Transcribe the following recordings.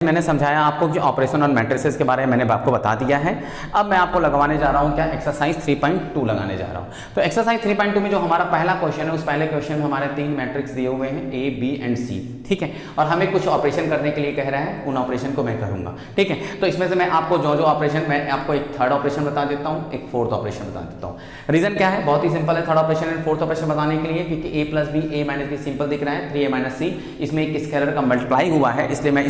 मैंने समझाया आपको कि ऑपरेशन और मैट्रिसेस के बारे में मैंने आपको बता दिया है। अब मैं आपको लगवाने जा रहा हूँ क्या, एक्सरसाइज 3.2 लगाने जा रहा हूँ। तो एक्सरसाइज 3.2 में जो हमारा पहला क्वेश्चन है, उस पहले क्वेश्चन में हमारे 3 मैट्रिक्स दिए हुए हैं ए, बी एंड सी, ठीक है। और हमें कुछ ऑपरेशन करने के लिए कह रहा है, उन ऑपरेशन को मैं करूँगा, ठीक है। तो इसमें से मैं आपको जो ऑपरेशन, मैं आपको एक थर्ड ऑपरेशन बता देता हूँ, एक फोर्थ ऑपरेशन बता देता हूँ। रीजन क्या है, बहुत ही सिंपल है third operation and fourth operation बताने के लिए, क्योंकि ए प्लस बी, ए माइनस बी सिंपल दिख रहा है, 3a माइनस सी, इसमें एक स्केलर का मल्टीप्लाई हुआ है, इसलिए मैं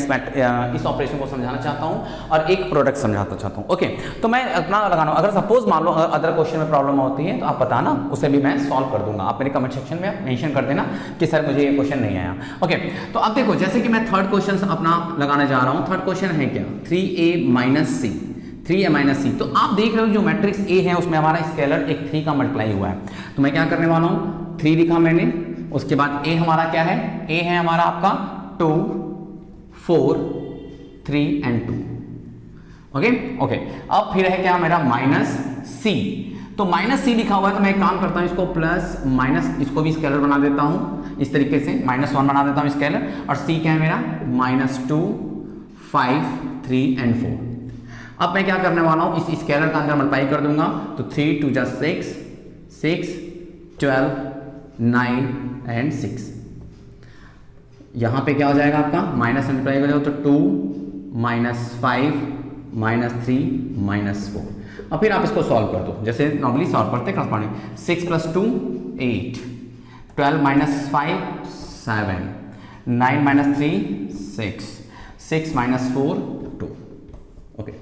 इस ऑपरेशन को समझाना चाहता हूं और एक प्रोडक्ट समझाना चाहता हूं। ओके, तो मैं अपना लगाना, अगर सपोज मान लो अदर क्वेश्चन में प्रॉब्लम होती है तो आप बताना, उसे भी मैं सॉल्व कर दूंगा। आप मेरे कमेंट सेक्शन में मेंशन कर देना कि सर मुझे ये क्वेश्चन नहीं आया। ओके, तो अब देखो, जैसे कि मैं थर्ड क्वेश्चन अपना लगाने जा रहा हूं। थर्ड क्वेश्चन है क्या, 3a माइनस सी, 3a माइनस सी। तो आप देख रहे हो जो मैट्रिक्स ए है उसमें हमारा स्केलर एक 3 का मल्टीप्लाई हुआ है। तो मैं क्या करने वाला हूं, 3 लिखा मैंने, उसके बाद ए हमारा क्या है, ए है हमारा आपका 2, 4, 3 एंड 2। ओके, अब फिर है क्या मेरा माइनस सी। तो माइनस सी लिखा हुआ है, तो मैं एक काम करता हूं, इसको प्लस माइनस, इसको भी स्केलर बना देता हूं इस तरीके से, -1 बना देता हूं स्केलर। और सी क्या है मेरा, -2, 5, 3 एंड 4। अब मैं क्या करने वाला हूं, इस स्केलर का अंदर मल्टीप्लाई कर दूंगा। तो 3 2 6, 6, 12, 9 एंड 6। यहां पे क्या हो जाएगा आपका, माइनस मल्टीप्लाई करेगा तो 2, -5, -3, -4। और फिर आप इसको सॉल्व कर दो, जैसे नॉर्मली सॉल्व करते हैं करस्पॉन्डिंग। 6 + 2 8, 12 - 5 7, 9 - 3 6, 6 - 4 2। ओके,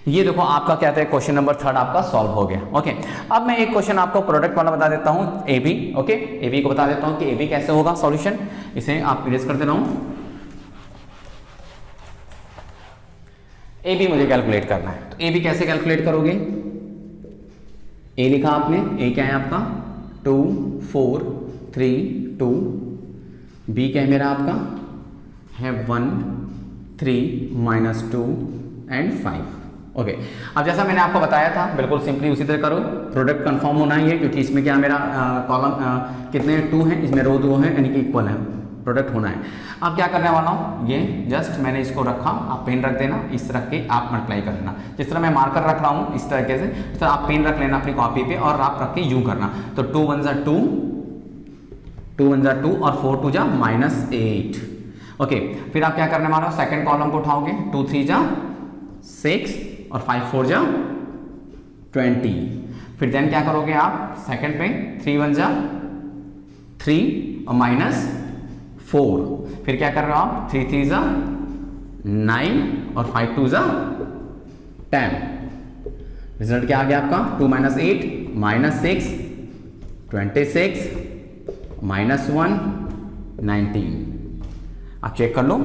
ये देखो आपका क्या था, क्वेश्चन नंबर थर्ड आपका सॉल्व हो गया। ओके, अब मैं एक क्वेश्चन आपको प्रोडक्ट वाला बता देता हूं, A B. Okay, A B को बता देता हूं कि ए बी कैसे होगा सॉल्यूशन। इसे आप इरेज कर दे रहा हूं। ए बी मुझे कैलकुलेट करना है, तो ए बी कैसे कैलकुलेट करोगे, ए लिखा आपने, ए क्या है आपका 2, 4, 3, 2। बी क्या है मेरा आपका है 1, 3, -2 एंड 5। ओके, अब जैसा मैंने आपको बताया था, बिल्कुल सिंपली उसी तरह करो। प्रोडक्ट कंफर्म होना ही है, क्योंकि इसमें क्या मेरा कॉलम कितने 2 हैं, इसमें रो 2 हैं, यानी कि इक्वल है, प्रोडक्ट होना है। अब क्या करने वाला हूँ, ये जस्ट मैंने इसको रखा, आप पेन रख देना, इस रख के आप मल्टीप्लाई कर लेना। जिस तरह मैं मार्कर रख रहा हूँ इस तरीके से, इस तरह आप पेन रख लेना अपनी कॉपी पे और आप रख के यूं करना। तो 2 1 = 2, 2 1 = 2 और 4 2 = -8। ओके, फिर आप क्या करने वाला हो, सेकंड कॉलम को उठाओगे, 2 3 = 6 और 5 4 = 20। फिर देन क्या करोगे आप, सेकंड पे 3 1 = 3 और -4। फिर क्या कर रहे हो आप, 3 3 = 9 और 5 2 = 10। रिजल्ट क्या आ गया आपका, 2 - 8 -6 26 -1 19। आप चेक कर लो,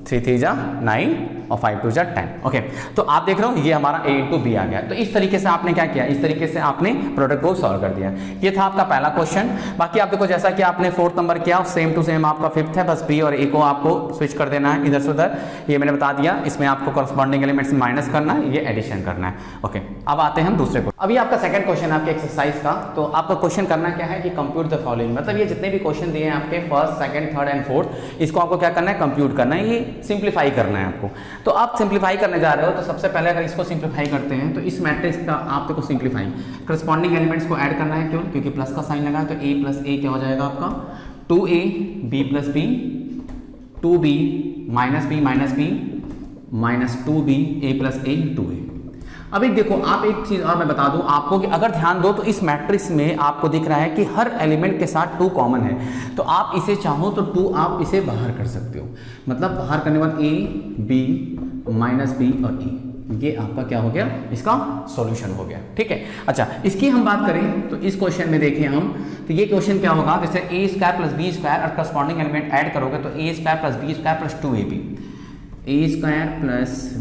3 3 = 9 और 5 2 = 10। ओके, तो आप देख रहे हो ये हमारा A × B आ गया। तो इस तरीके से आपने क्या किया, इस तरीके से आपने प्रोडक्ट को सॉल्व कर दिया। ये था आपका पहला क्वेश्चन। बाकी आप देखो, जैसा कि आपने फोर्थ नंबर किया, सेम टू सेम आपका फिफ्थ है, बस B और A को आपको स्विच कर देना है इधर से उधर, ये मैंने बता दिया। इसमें आपको करस्पॉन्डिंग एलिमेंट्स माइनस करना है, ये एडिशन करना है। ओके, अब आते हैं हम दूसरे को। अभी आपका सेकंड क्वेश्चन आपके एक्सरसाइज का। तो आपका क्वेश्चन करना क्या है कि कंप्यूट द फॉलोइंग, मतलब ये जितने भी क्वेश्चन दिए हैं आपके first, second, third and fourth, इसको आपको क्या करना है, कंप्यूट करना है, ये सिंप्लीफाई करना है आपको। तो आप सिंप्लीफाई करने जा रहे हो, तो सबसे पहले अगर इसको सिंप्लीफाई करते हैं, तो इस मैट्रिक्स का आप देखो सिंप्लीफाई, करस्पॉन्डिंग एलिमेंट्स को ऐड करना है। क्यों, क्योंकि प्लस का साइन लगा है, तो a + a क्या हो जाएगा आपका 2a, b + b 2b, -b -b -2b, a + a 2a। अब एक देखो, आप एक चीज और मैं बता दूं आपको कि अगर ध्यान दो तो इस मैट्रिक्स में आपको दिख रहा है कि हर एलिमेंट के साथ 2 कॉमन है। तो आप इसे चाहो तो 2 आप इसे बाहर कर सकते हो, मतलब बाहर करने के बाद a, b, -b और e, ये आपका क्या हो गया, इसका सॉल्यूशन हो गया। ठीक है, अच्छा इसकी हम बात करें तो इस क्वेश्चन में देखिए हम, तो ये क्वेश्चन क्या होगा, जैसे a² + b² और करस्पॉन्डिंग एलिमेंट ऐड करोगे तो a² + b² + 2ab, a² +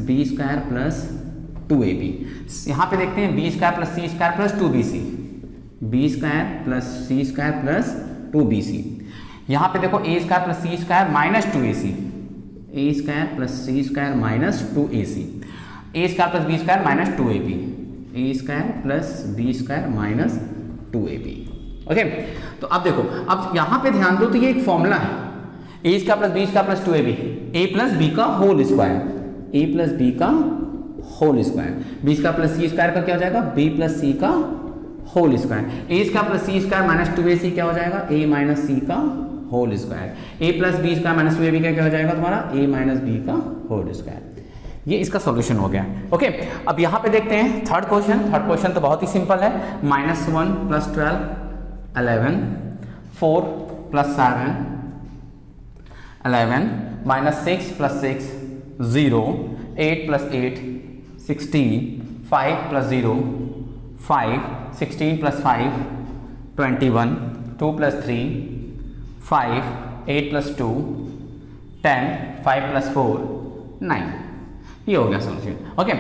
b² + 2ab। यहाँ पे देखते हैं b² + c² + 2bc, b² + c² + 2bc। यहाँ पे देखो a² + c² - 2ac, a² + c² - 2ac, a² + b² - 2ab, a² + b² - 2ab। Okay, तो अब देखो, अब यहाँ पे ध्यान दो, तो ये एक फॉर्मूला है, a² + b² + 2ab, a + b का whole square, a plus B का whole square, b square plus c square का क्या हो जाएगा, बी प्लस सी का whole square, a square plus c square minus 2ac क्या हो जाएगा, ए माइनस सी का whole square, a plus b square minus 2ab का क्या हो जाएगा तुम्हारा, ए माइनस बी का होल स्क्वायर। ये इसका सॉल्यूशन हो गया। ओके, अब यहाँ पे देखते हैं थर्ड क्वेश्चन। थर्ड क्वेश्चन तो बहुत ही सिंपल है, -1 + 12 11, 4 + 7 11, -6 + 6 0, 8 + 8 16, 5 + 0 5, 16 + 5 21, 2 + 3 5, 8 + 2 10, 5 + 4 9। ये हो गया solution. Okay,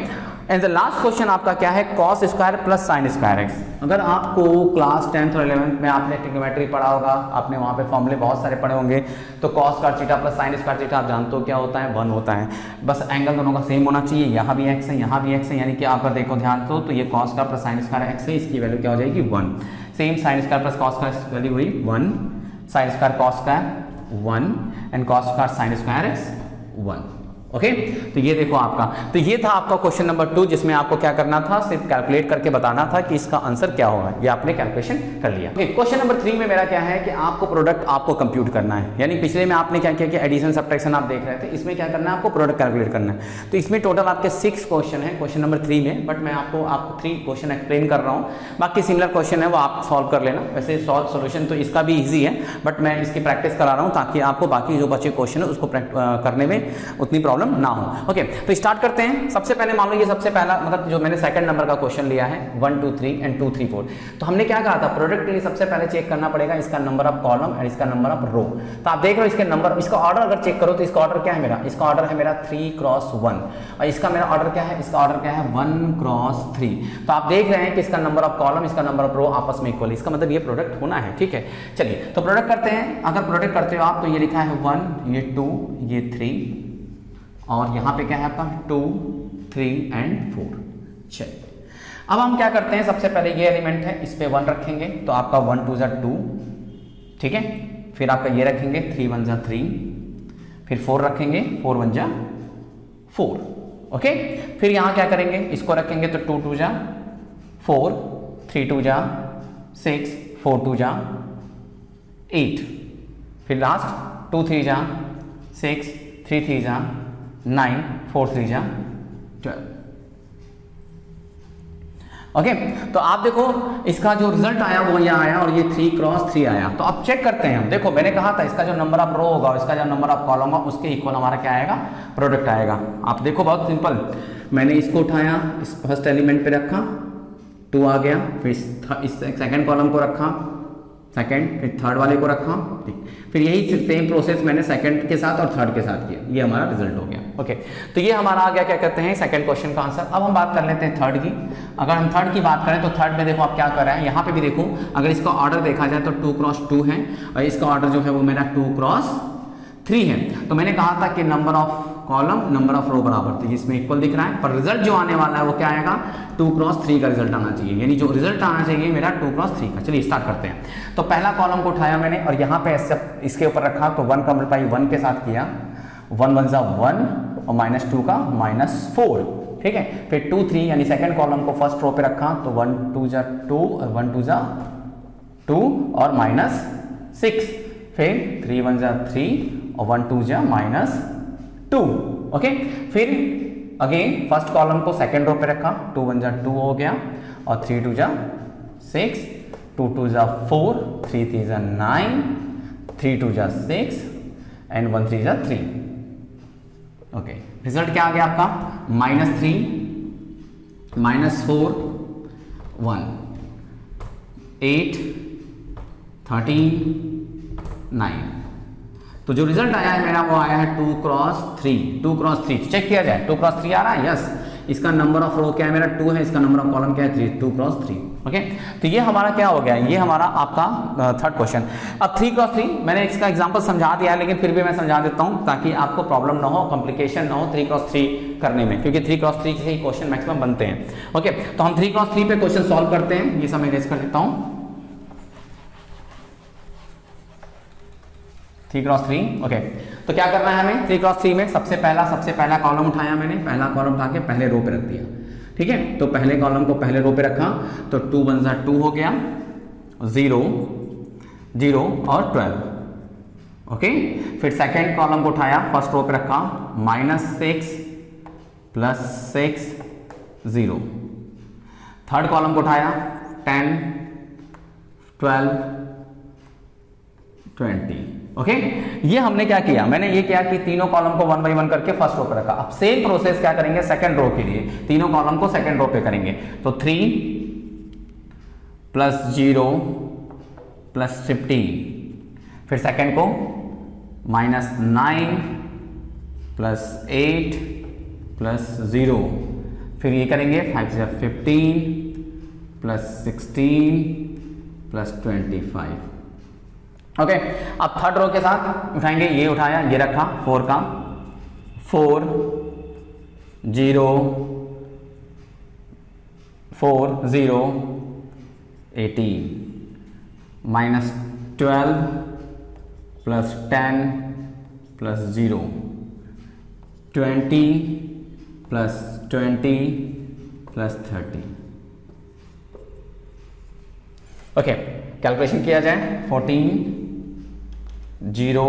and the last question आपका क्या है, cos square plus sine square x. अगर आपको क्लास 10th और 11th में आपने ट्रिग्नोमेट्री पढ़ा होगा, आपने वहाँ पे फॉर्मूले बहुत सारे पढ़े होंगे, तो cos square theta plus sine square theta आप जानते हो क्या होता है, 1 होता है। बस एंगल दोनों का सेम होना चाहिए, यहाँ भी x है यहाँ भी x है, यानी कि आप अगर देखो ध्यान तो ये cos square plus sine square x है, इसकी वैल्यू क्या हो जाएगी 1। Same sine square plus cos square value हुई 1, sine square cos square 1 and cos square sine square x 1। Okay, तो ये देखो आपका, तो ये था आपका क्वेश्चन नंबर 2, जिसमें आपको क्या करना था, सिर्फ कैलकुलेट करके बताना था कि इसका आंसर क्या होगा। ये आपने कैलकुलेशन कर लिया। ओके, क्वेश्चन नंबर 3 में मेरा क्या है कि आपको प्रोडक्ट आपको कंप्यूट करना है, यानी पिछले में आपने क्या किया कि एडिशन सब्ट्रैक्शन आप देख रहे थे, इसमें क्या करना है, आपको प्रोडक्ट कैलकुलेट करना है। तो इसमें टोटल आपके 6 क्वेश्चन है क्वेश्चन नंबर 3 में, बट मैं आपको 3 क्वेश्चन एक्सप्लेन कर रहा हूँ, बाकी सिमिलर क्वेश्चन है वो आप सॉल्व कर लेना। वैसे सोल्यूशन तो इसका भी ईजी है, बट मैं इसकी प्रैक्टिस करा रहा हूँ ताकि आपको बाकी जो बचे क्वेश्चन है उसको करने में उतनी प्रॉब्लम ना हो। ओके, तो स्टार्ट करते हैं। सबसे पहले मान लो ये सबसे पहला मतलब जो मैंने सेकंड नंबर का क्वेश्चन लिया है 1 2 3 एंड 2 3 4। तो हमने क्या कहा था, प्रोडक्ट के लिए सबसे पहले चेक करना पड़ेगा इसका नंबर ऑफ कॉलम एंड इसका नंबर ऑफ रो। तो आप देख रहे हो इसके नंबर, इसका ऑर्डर अगर चेक करो तो इसका ऑर्डर क्या है मेरा, इसका ऑर्डर है मेरा 3 क्रॉस 1 और इसका मेरा ऑर्डर क्या है, इसका ऑर्डर क्या है 1 क्रॉस 3। तो आप देख रहे हैं कि इसका नंबर ऑफ कॉलम इसका नंबर ऑफ रो आपस में इक्वल, इसका मतलब ये प्रोडक्ट होना है। ठीक है, चलिए तो प्रोडक्ट करते हैं। अगर प्रोडक्ट करते हो आप तो ये लिखा है 1, ये 2, ये 3 और यहाँ पे क्या है आपका 2 3 एंड 4। चलिए अब हम क्या करते हैं, सबसे पहले ये एलिमेंट है इस पे 1 रखेंगे तो आपका 1 2 = 2, ठीक है। फिर आपका ये रखेंगे 3 1 = 3, फिर 4 रखेंगे 4 1 = 4। ओके, फिर यहाँ क्या करेंगे, इसको रखेंगे तो 2 2 = 4, 3 2 = 6, 4 2 = 8, फिर लास्ट 2 3 = 6, 3 3 = 9, 4 3 = 12। ओके, तो आप देखो इसका जो रिजल्ट आया वो यहाँ आया और ये 3 क्रॉस 3 आया। तो अब चेक करते हैं हम, देखो मैंने कहा था इसका जो नंबर ऑफ रो होगा इसका जो नंबर ऑफ कॉलम होगा उसके इक्वल हमारा क्या आएगा, प्रोडक्ट आएगा। आप देखो बहुत सिंपल, मैंने इसको उठाया, इस फर्स्ट एलिमेंट पे रखा 2 आ गया, फिर इस सेकेंड कॉलम को रखा सेकेंड, फिर थर्ड वाले को रखा, ठीक। फिर यही सेम प्रोसेस मैंने सेकंड के साथ और थर्ड के साथ किया, ये हमारा रिजल्ट हो गया। ओके, तो ये हमारा आ गया क्या कहते हैं सेकंड क्वेश्चन का आंसर। अब हम बात कर लेते हैं थर्ड की। अगर हम थर्ड की बात करें तो थर्ड में देखो आप क्या कर रहे हैं, यहाँ पे भी देखो अगर इसका ऑर्डर देखा जाए तो 2 क्रॉस 2 है और इसका ऑर्डर जो है वो मेरा 2 क्रॉस 3 है। तो मैंने कहा था कि number of column number of row बराबर, तो इसमें इक्वल दिख रहा है, पर रिजल्ट जो आने वाला है वो क्या आएगा, 2 क्रॉस 3 का रिजल्ट आना चाहिए, यानी जो रिजल्ट आना चाहिए मेरा 2 क्रॉस 3 का। चलिए स्टार्ट करते हैं। तो पहला कॉलम को उठाया मैंने और यहाँ पे इसके ऊपर रखा तो 1 का मल्टीप्लाई 1 के साथ किया, 1 1 = 1 और -2 का -4, ठीक है। फिर 2 3 यानी सेकंड कॉलम को फर्स्ट रो पे रखा तो 1 2 = 2 और 1 2 = 2 और -6, फिर 3 1 = 3 और 1 2 = -2। ओके, फिर अगेन फर्स्ट कॉलम को सेकंड रो पे रखा, 2 1 = 2 हो गया और 3 2 = 6, 2 2 = 4, 3 3 = 9, 3 2 = 6 एंड 1 3 = 3। ओके, रिजल्ट क्या आ गया आपका, -3 -4 1 8 13 9। तो जो रिजल्ट आया है मेरा वो आया है 2 क्रॉस 3। 2 क्रॉस 3 चेक किया जाए, 2 क्रॉस 3 आ रहा है, यस। इसका नंबर ऑफ रो क्या है मेरा 2 है, इसका नंबर ऑफ कॉलम क्या है 3, 2 क्रॉस 3। ओके, तो ये हमारा क्या हो गया, ये हमारा आपका थर्ड क्वेश्चन। अब 3 क्रॉस 3 मैंने इसका एग्जांपल समझा दिया है, लेकिन फिर भी मैं समझा देता हूं ताकि आपको प्रॉब्लम ना हो, कॉम्प्लिकेशन ना हो 3 क्रॉस 3 करने में, क्योंकि 3 क्रॉस 3 से ही क्वेश्चन मैक्सिमम बनते हैं। ओके, तो हम 3 क्रॉस 3 पे क्वेश्चन सॉल्व करते हैं। ये सब मैं इरेज कर देता हूं। 3 क्रॉस 3। ओके, तो क्या करना है हमें 3 क्रॉस 3 में सबसे पहला कॉलम उठाया मैंने, पहला कॉलम उठा के पहले रो पे रख दिया। ठीक है, तो पहले कॉलम को पहले रो पे रखा तो 2 1 जा 2 हो गया, 0 0 और 12। ओके, फिर सेकेंड कॉलम को उठाया, फर्स्ट रो पे रखा, -6 +6 0। थर्ड कॉलम को उठाया, 10 12 20। ओके, ये हमने क्या किया, मैंने ये किया कि तीनों कॉलम को 1 बाई 1 करके फर्स्ट रो पे रखा। अब सेम प्रोसेस क्या करेंगे सेकंड रो के लिए, तीनों कॉलम को सेकंड रो पे करेंगे। तो 3 +0 +15, फिर सेकंड को -9 +8 +0, फिर ये करेंगे 5 से 15 +16 +25। ओके, अब थर्ड रो के साथ उठाएंगे, ये उठाया, ये रखा 4 का, 4 0 4 0 18 -12 +10 +0 20 +20 +30। ओके, कैलकुलेशन किया जाए, 14 0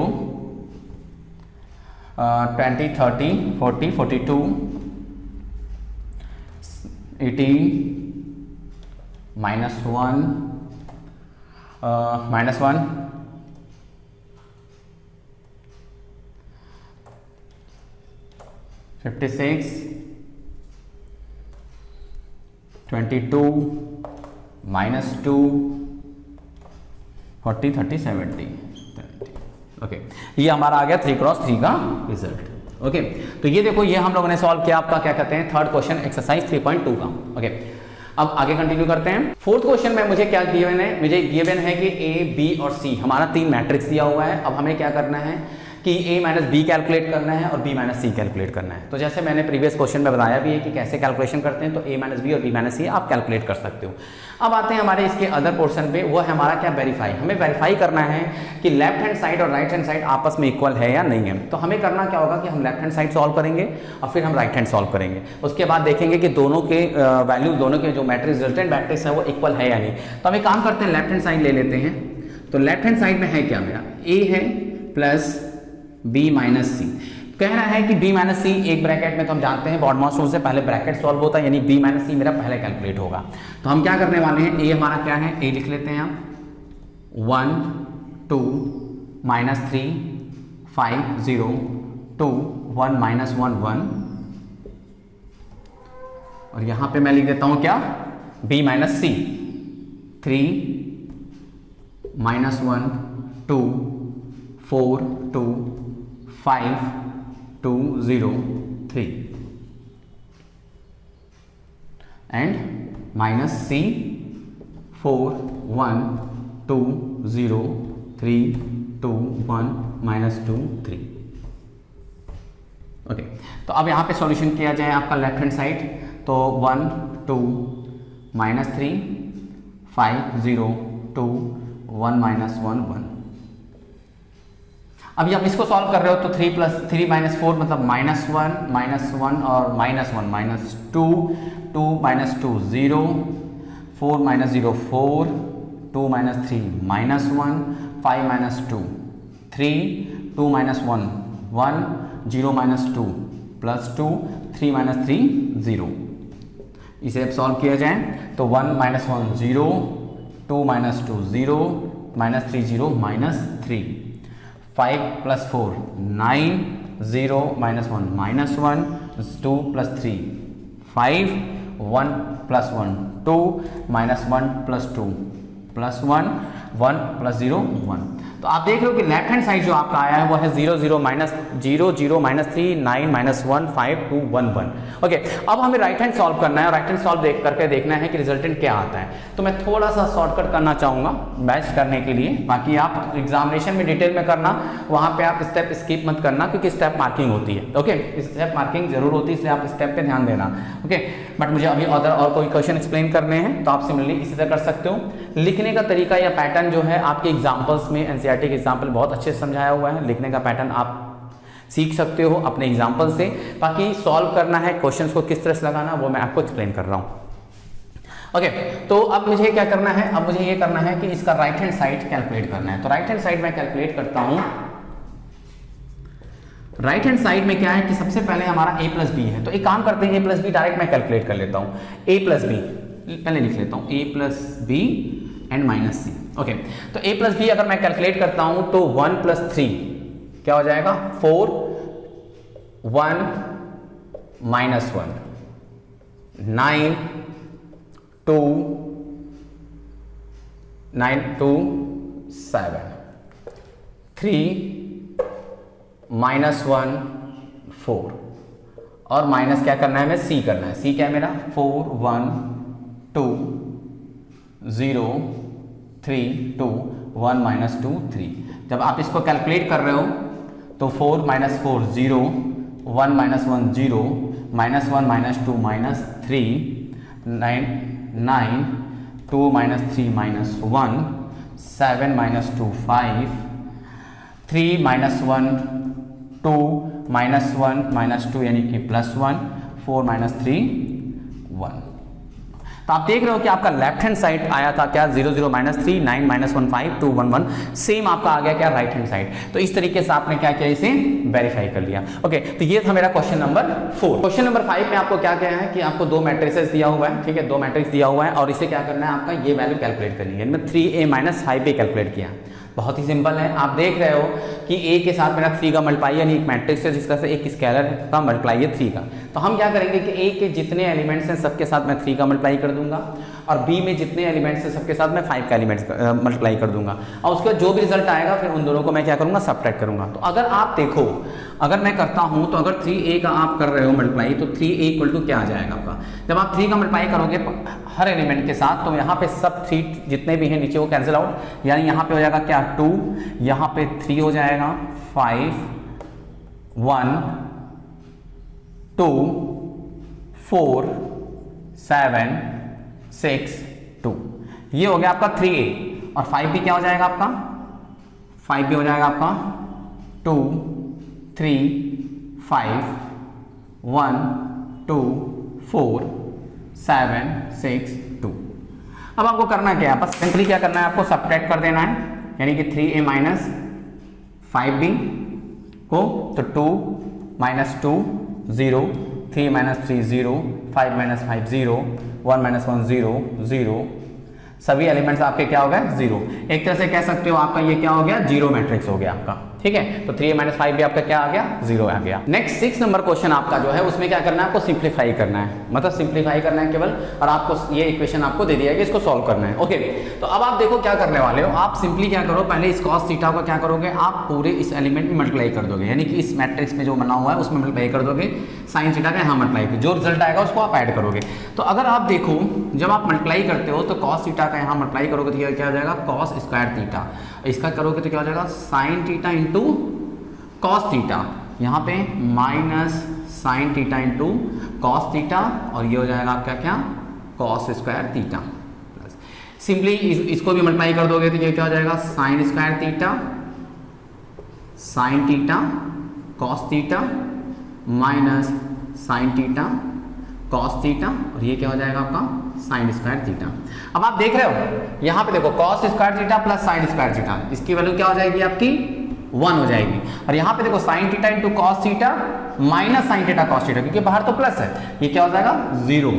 20 30 40 42 18 -1 -1 56 22 -2 40 30 70। ओके, ये हमारा आ गया 3 क्रॉस 3 का रिजल्ट। ओके, तो ये देखो, ये हम लोगों ने सॉल्व किया आपका क्या कहते हैं थर्ड क्वेश्चन एक्सरसाइज 3.2 का। ओके, अब आगे कंटिन्यू करते हैं। फोर्थ क्वेश्चन में मुझे क्या गिवन है, मुझे गिवन है कि A B और C हमारा 3 मैट्रिक्स दिया हुआ है। अब हमें क्या करना है कि A - B कैलकुलेट करना है और B - C कैलकुलेट करना है। तो जैसे मैंने प्रीवियस क्वेश्चन में बताया भी है कि कैसे कैलकुलेशन करते हैं, तो A - B और B - C आप कैलकुलेट कर सकते हो। अब आते हैं हमारे इसके अदर पोर्शन पे, वो है हमारा क्या वेरीफाई। हमें वेरीफाई करना है कि लेफ्ट हैंड साइड और राइट हैंड साइड आपस में इक्वल है या नहीं है। तो हमें करना क्या होगा कि हम लेफ्ट हैंड साइड सॉल्व करेंगे और फिर हम राइट हैंड सॉल्व करेंगे। उसके बाद देखेंगे कि दोनों के वैल्यू, दोनों के जो मैट्रिक्स रिजल्टेंट मैट्रिक्स है वो इक्वल है या नहीं। तो हम एक काम करते हैं, लेफ्ट हैंड साइड ले लेते हैं। तो लेफ्ट हैंड साइड में है क्या, मेरा A है प्लस B - C। कह रहा है कि B - C एक ब्रैकेट में, तो हम जानते हैं बॉडमॉस रूल से पहले ब्रैकेट सॉल्व होता है, यानी B - C मेरा पहले कैलकुलेट होगा। तो हम क्या करने वाले हैं, A हमारा क्या है, A लिख लेते हैं आप 1 2 -3 5 0 2 1 -1 1, और यहां पे मैं लिख देता हूं क्या B - C 3 -1 2 4 2 5 2 0 3 and -C 4 1 2 0 3 2 1 -2 3। Okay, तो अब यहाँ पे सॉल्यूशन किया जाए आपका लेफ्ट हैंड साइड। तो 1 2 -3 5 0 2 1 -1 1। अभी आप इसको सॉल्व कर रहे हो तो 3 + 3 - 4 मतलब -1 -1 और -1 -2 2 -2 0 4 -0 4 2 - 3 -1 5 - 2 3 2 - 1 1 0 -2 +2 3 - 3 0। इसे अब सॉल्व किया जाए तो 1 - 1 0 2 - 2 0 -3 0 -3 5 + 4 9 0 -1 -1 2 + 3 5 1 + 1 2 -1 + 2 +1 1 + 0 1। तो आप देख रहे हो कि लेफ्ट हैंड साइड जो आपका आया है वो है 0 0 -0 0 -3 9 -1 5 2 1 1। ओके, अब हमें राइट हैंड सॉल्व करना है और राइट हैंड सॉल्व करके देखना है कि रिजल्टेंट क्या आता है। तो मैं थोड़ा सा शॉर्टकट करना चाहूँगा बेस्ट करने के लिए, बाकी आप एग्जामिनेशन में डिटेल में करना, वहाँ पे आप स्टेप स्किप मत करना क्योंकि स्टेप मार्किंग होती है। ओके, स्टेप मार्किंग जरूर होती है, इसलिए आप स्टेप पे ध्यान देना। ओके, बट मुझे अभी और कोई क्वेश्चन एक्सप्लेन करने हैं तो आप सिमिलरली इसी तरह कर सकते हो। लिखने का तरीका या पैटर्न जो है आपके एग्जाम्पल्स में एनसीईआरटी के एग्जाम्पल बहुत अच्छे से समझाया हुआ है, लिखने का पैटर्न आप सीख सकते हो अपने एग्जाम्पल से। बाकी सॉल्व करना है, क्वेश्चंस को किस तरह से लगाना वो मैं आपको एक्सप्लेन कर रहा हूँ। ओके, तो अब मुझे क्या करना है, अब मुझे ये करना है कि इसका राइट हैंड साइड कैलकुलेट करना है। तो राइट हैंड साइड मैं कैलकुलेट करता हूँ। राइट हैंड साइड में क्या है कि सबसे पहले हमारा a प्लस बी है, तो एक काम करते हैं a प्लस बी डायरेक्ट मैं कैलकुलेट कर लेता हूँ। a प्लस बी पहले लिख लेता हूँ, a plus B and minus C. Okay, तो a प्लस बी अगर मैं कैलकुलेट करता हूँ तो 1 प्लस 3 क्या हो जाएगा 4, 1 माइनस 1 9, 2 7, 3 माइनस 1 4 और माइनस क्या करना है, हमें सी करना है। सी क्या है मेरा 4 1 2 0 3 2 1 माइनस 2 3। जब आप इसको कैलकुलेट कर रहे हो तो 4 minus 4 0, 1 minus 1 0, minus 1 minus 2 minus 3, 9 2 minus 3 minus 1, 7 minus 2 5, 3 minus 1 2 minus 1 minus 2 यानी कि प्लस 1, 4 माइनस 3 1। तो आप देख रहे हो कि आपका लेफ्ट हैंड साइड आया था क्या 0 0 माइनस 3, 9 माइनस 1 5, 2 1 1, सेम आपका आ गया क्या राइट हैंड साइड। तो इस तरीके से आपने क्या किया, इसे वेरीफाई कर लिया। ओके, तो ये था मेरा क्वेश्चन नंबर 4। क्वेश्चन नंबर 5 में आपको क्या क्या है कि आपको दो मैट्रिसेस दिया हुआ है, ठीक है, दो मैट्रिक्स दिया हुआ है और इसे क्या करना है, आपका ये वैल्यू कैलकुलेट करनी है। 3a माइनस 5b कैलकुलेट किया, बहुत ही सिंपल है। आप देख रहे हो कि a के साथ मेरा 3 का मल्टीप्लाई यानी एक मैट्रिक्स है जिसका से एक स्केलर का मल्टीप्लाई है 3 का। तो हम क्या करेंगे कि a के जितने एलिमेंट्स हैं सबके साथ मैं 3 का मल्टीप्लाई कर दूंगा और b में जितने एलिमेंट्स हैं सबके साथ मैं 5 का एलिमेंट्स मल्टीप्लाई कर दूंगा और उसके बाद जो भी रिजल्ट आएगा फिर उन दोनों को मैं क्या करूंगा, सब्ट्रैक्ट करूंगा। तो अगर आप देखो, अगर मैं करता हूं तो अगर 3a का आप कर रहे हो मल्टीप्लाई तो 3a इक्वल टू क्या आ जाएगा आपका, जब आप 3 का मल्टीप्लाई करोगे हर एलिमेंट के साथ तो यहाँ पे सब 3 जितने भी हैं नीचे वो कैंसिल आउट, यानी यहाँ पे हो जाएगा क्या 2, यहाँ पे 3 हो जाएगा 5 1 2 4 7 6 2। ये हो गया आपका 3a और 5b क्या हो जाएगा आपका, 5b हो जाएगा आपका 2 3 5 1 2 4 7 6 2। अब आपको करना क्या है, बस सिंपली क्या करना है, आपको सब्ट्रैक्ट कर देना है, यानी कि 3a माइनस 5b को तो 2 माइनस 2 0, 3 माइनस 3 0, 5 माइनस 5 0, 1 माइनस 1 0 0, सभी एलिमेंट्स आपके क्या हो गए 0। एक तरह से कह सकते हो आपका ये क्या हो गया, जीरो मैट्रिक्स हो गया आपका, ठीक है। तो 3a माइनस 5 भी आपका क्या आ गया, 0 आ गया। नेक्स्ट 6 नंबर क्वेश्चन आपका जो है उसमें क्या करना है, आपको सिंप्लीफाई करना है, मतलब सिंप्लीफाई करना है केवल, और आपको ये इक्वेशन आपको दे दिया है कि इसको सॉल्व करना है। ओके, तो अब आप देखो क्या करने वाले हो, आप सिंपली क्या करो, पहले इस cos थीटा को क्या करोगे, आप पूरे इस एलिमेंट में मल्टीप्लाई कर दोगे, यानी कि इस मैट्रिक्स में जो बना हुआ है उसमें मल्टीप्लाई कर दोगे, साइन थीटा का यहाँ मल्टीप्लाई, जो रिजल्ट आएगा उसको आप ऐड करोगे। तो अगर आप देखो जब आप मल्टीप्लाई करते हो तो cos थीटा का यहाँ मल्टीप्लाई करोगे तो क्या हो जाएगा, cos स्क्वायर थीटा, इसका करोगे तो क्या हो जाएगा sine theta into cos theta, यहाँ पे minus sine theta into cos theta और ये हो जाएगा आपका क्या, cos square theta plus, simply इसको भी मल्टीप्लाई कर दोगे तो ये क्या हो जाएगा, sine square theta sine theta cos theta minus sine theta cos theta और ये क्या हो जाएगा आपका साइन स्क्वायर थीटा। अब आप देख रहे हो यहाँ पे देखो cos square theta plus sine square theta, इसकी वैल्यू क्या हो जाएगी आपकी 1 हो जाएगी, और यहाँ पे देखो sine theta into cos theta minus sine theta cos theta, क्योंकि बाहर तो प्लस है, ये क्या हो जाएगा 0,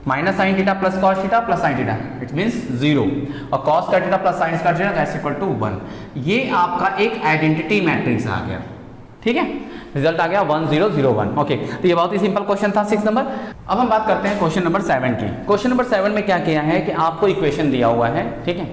minus sine theta plus cos theta plus sine theta it means 0, और cos square theta plus sine square theta that's equal to 1। ये आपका एक आइडेंटिटी मैट्रिक्स आ गया, ठीक है, रिजल्ट आ गया 1 0 0 1। ओके, तो ये बहुत ही सिंपल क्वेश्चन था 6 नंबर। अब हम बात करते हैं क्वेश्चन नंबर 7 की। क्वेश्चन नंबर 7 में क्या किया है कि आपको इक्वेशन दिया हुआ है, ठीक है,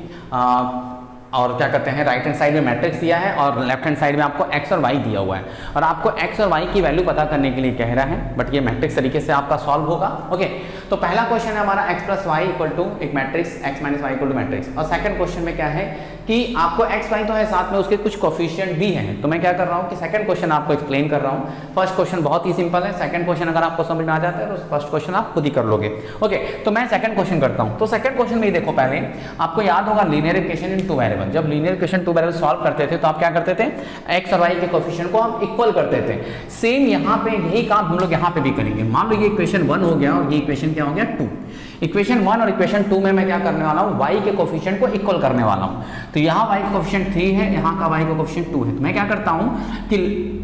और क्या कहते हैं राइट हैंड साइड में मैट्रिक्स दिया है और लेफ्ट हैंड साइड में आपको x और y दिया हुआ है, और आपको x और y की वैल्यू पता करने के लिए कह रहा है, बट ये मैट्रिक्स तरीके से आपका सॉल्व होगा। ओके, तो पहला क्वेश्चन है हमारा x plus y equal to एक matrix x minus y equal to matrix, और सेकंड क्वेश्चन में क्या है कि आपको एक्स वाई तो है, साथ में उसके कुछ कोफिशिएंट भी हैं। तो मैं क्या कर रहा हूँ कि सेकंड क्वेश्चन आपको एक्सप्लेन कर रहा हूँ। फर्स्ट क्वेश्चन बहुत ही सिंपल है, सेकंड क्वेश्चन अगर आपको समझ में आ जाता है तो फर्स्ट क्वेश्चन आप खुद ही कर लोगे। ओके, तो मैं सेकंड क्वेश्चन करता हूँ। तो सेकंड क्वेश्चन में देखो, पहले आपको याद होगा linear equation in two variable. जब linear equation two variable solve करते थे तो आप क्या करते थे, एक्स और वाई के कोफिशिएंट को आप इक्वल करते थे। सेम यहाँ पे यही काम हम लोग यहाँ पे भी करेंगे। मान लो ये इक्वेशन 1 हो गया और ये इक्वेशन क्या हो गया 2। इक्वेशन 1 और इक्वेशन 2 में मैं क्या करने वाला हूँ, y के कोफिशिएंट को इक्वल करने वाला हूँ। तो यहाँ y का कोफिशिएंट 3 है, यहाँ का y का कोफिशिएंट 2 है। तो मैं क्या करता हूँ कि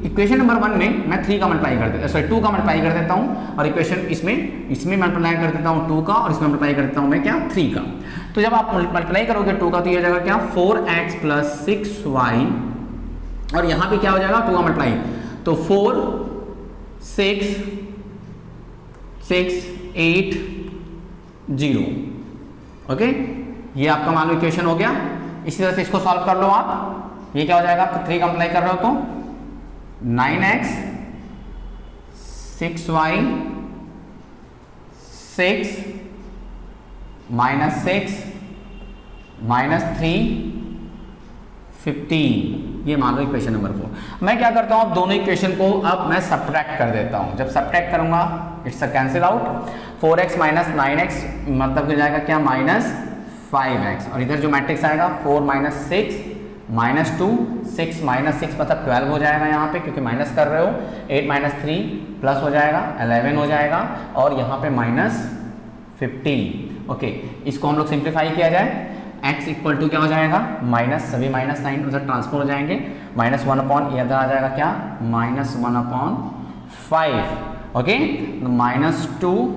इक्वेशन नंबर 1 में मैं 3 का मल्टीप्लाई कर देता, सॉरी 2 का मल्टीप्लाई कर देता हूँ, और इक्वेशन इसमें मल्टीप्लाई कर देता हूँ 2 का, और इसमें मल्टीप्लाई कर देता हूँ मैं क्या 3 का। तो जब आप मल्टीप्लाई करोगे 2 का तो ये हो जाएगा क्या 4x + 6y, और यहाँ पे क्या हो जाएगा 2 का मल्टीप्लाई, तो 4 6 6 8 0। ओके, ये आपका मान लो इक्वेशन हो गया। इसी तरह से इसको सॉल्व कर लो आप। ये क्या हो जाएगा, 3 का अप्लाई कर रहे हो तो 9x 6y 6 -6 -3 15। ये मान लो इक्वेशन नंबर 4। मैं क्या करता हूं, अब दोनों इक्वेशन को अब मैं सब्ट्रैक्ट कर देता हूं। जब सब्ट्रैक्ट करूंगा it's a cancel out. 4x - 9x मतलब हो जाएगा क्या -5x, और इधर जो मैट्रिक्स आएगा 4 - 6 -2 6 - 6 मतलब 12 हो जाएगा यहाँ पे, क्योंकि माइनस कर रहे हो। 8 - 3 प्लस हो जाएगा 11 हो जाएगा, और यहाँ पे -15। ओके, इसको हम लोग सिंप्लीफाई किया जाए, x इक्वल टू क्या हो जाएगा माइनस, सभी माइनस साइन उधर ट्रांसफर हो जाएंगे, -1 ये इधर आ जाएगा क्या -1/5। ओके, -2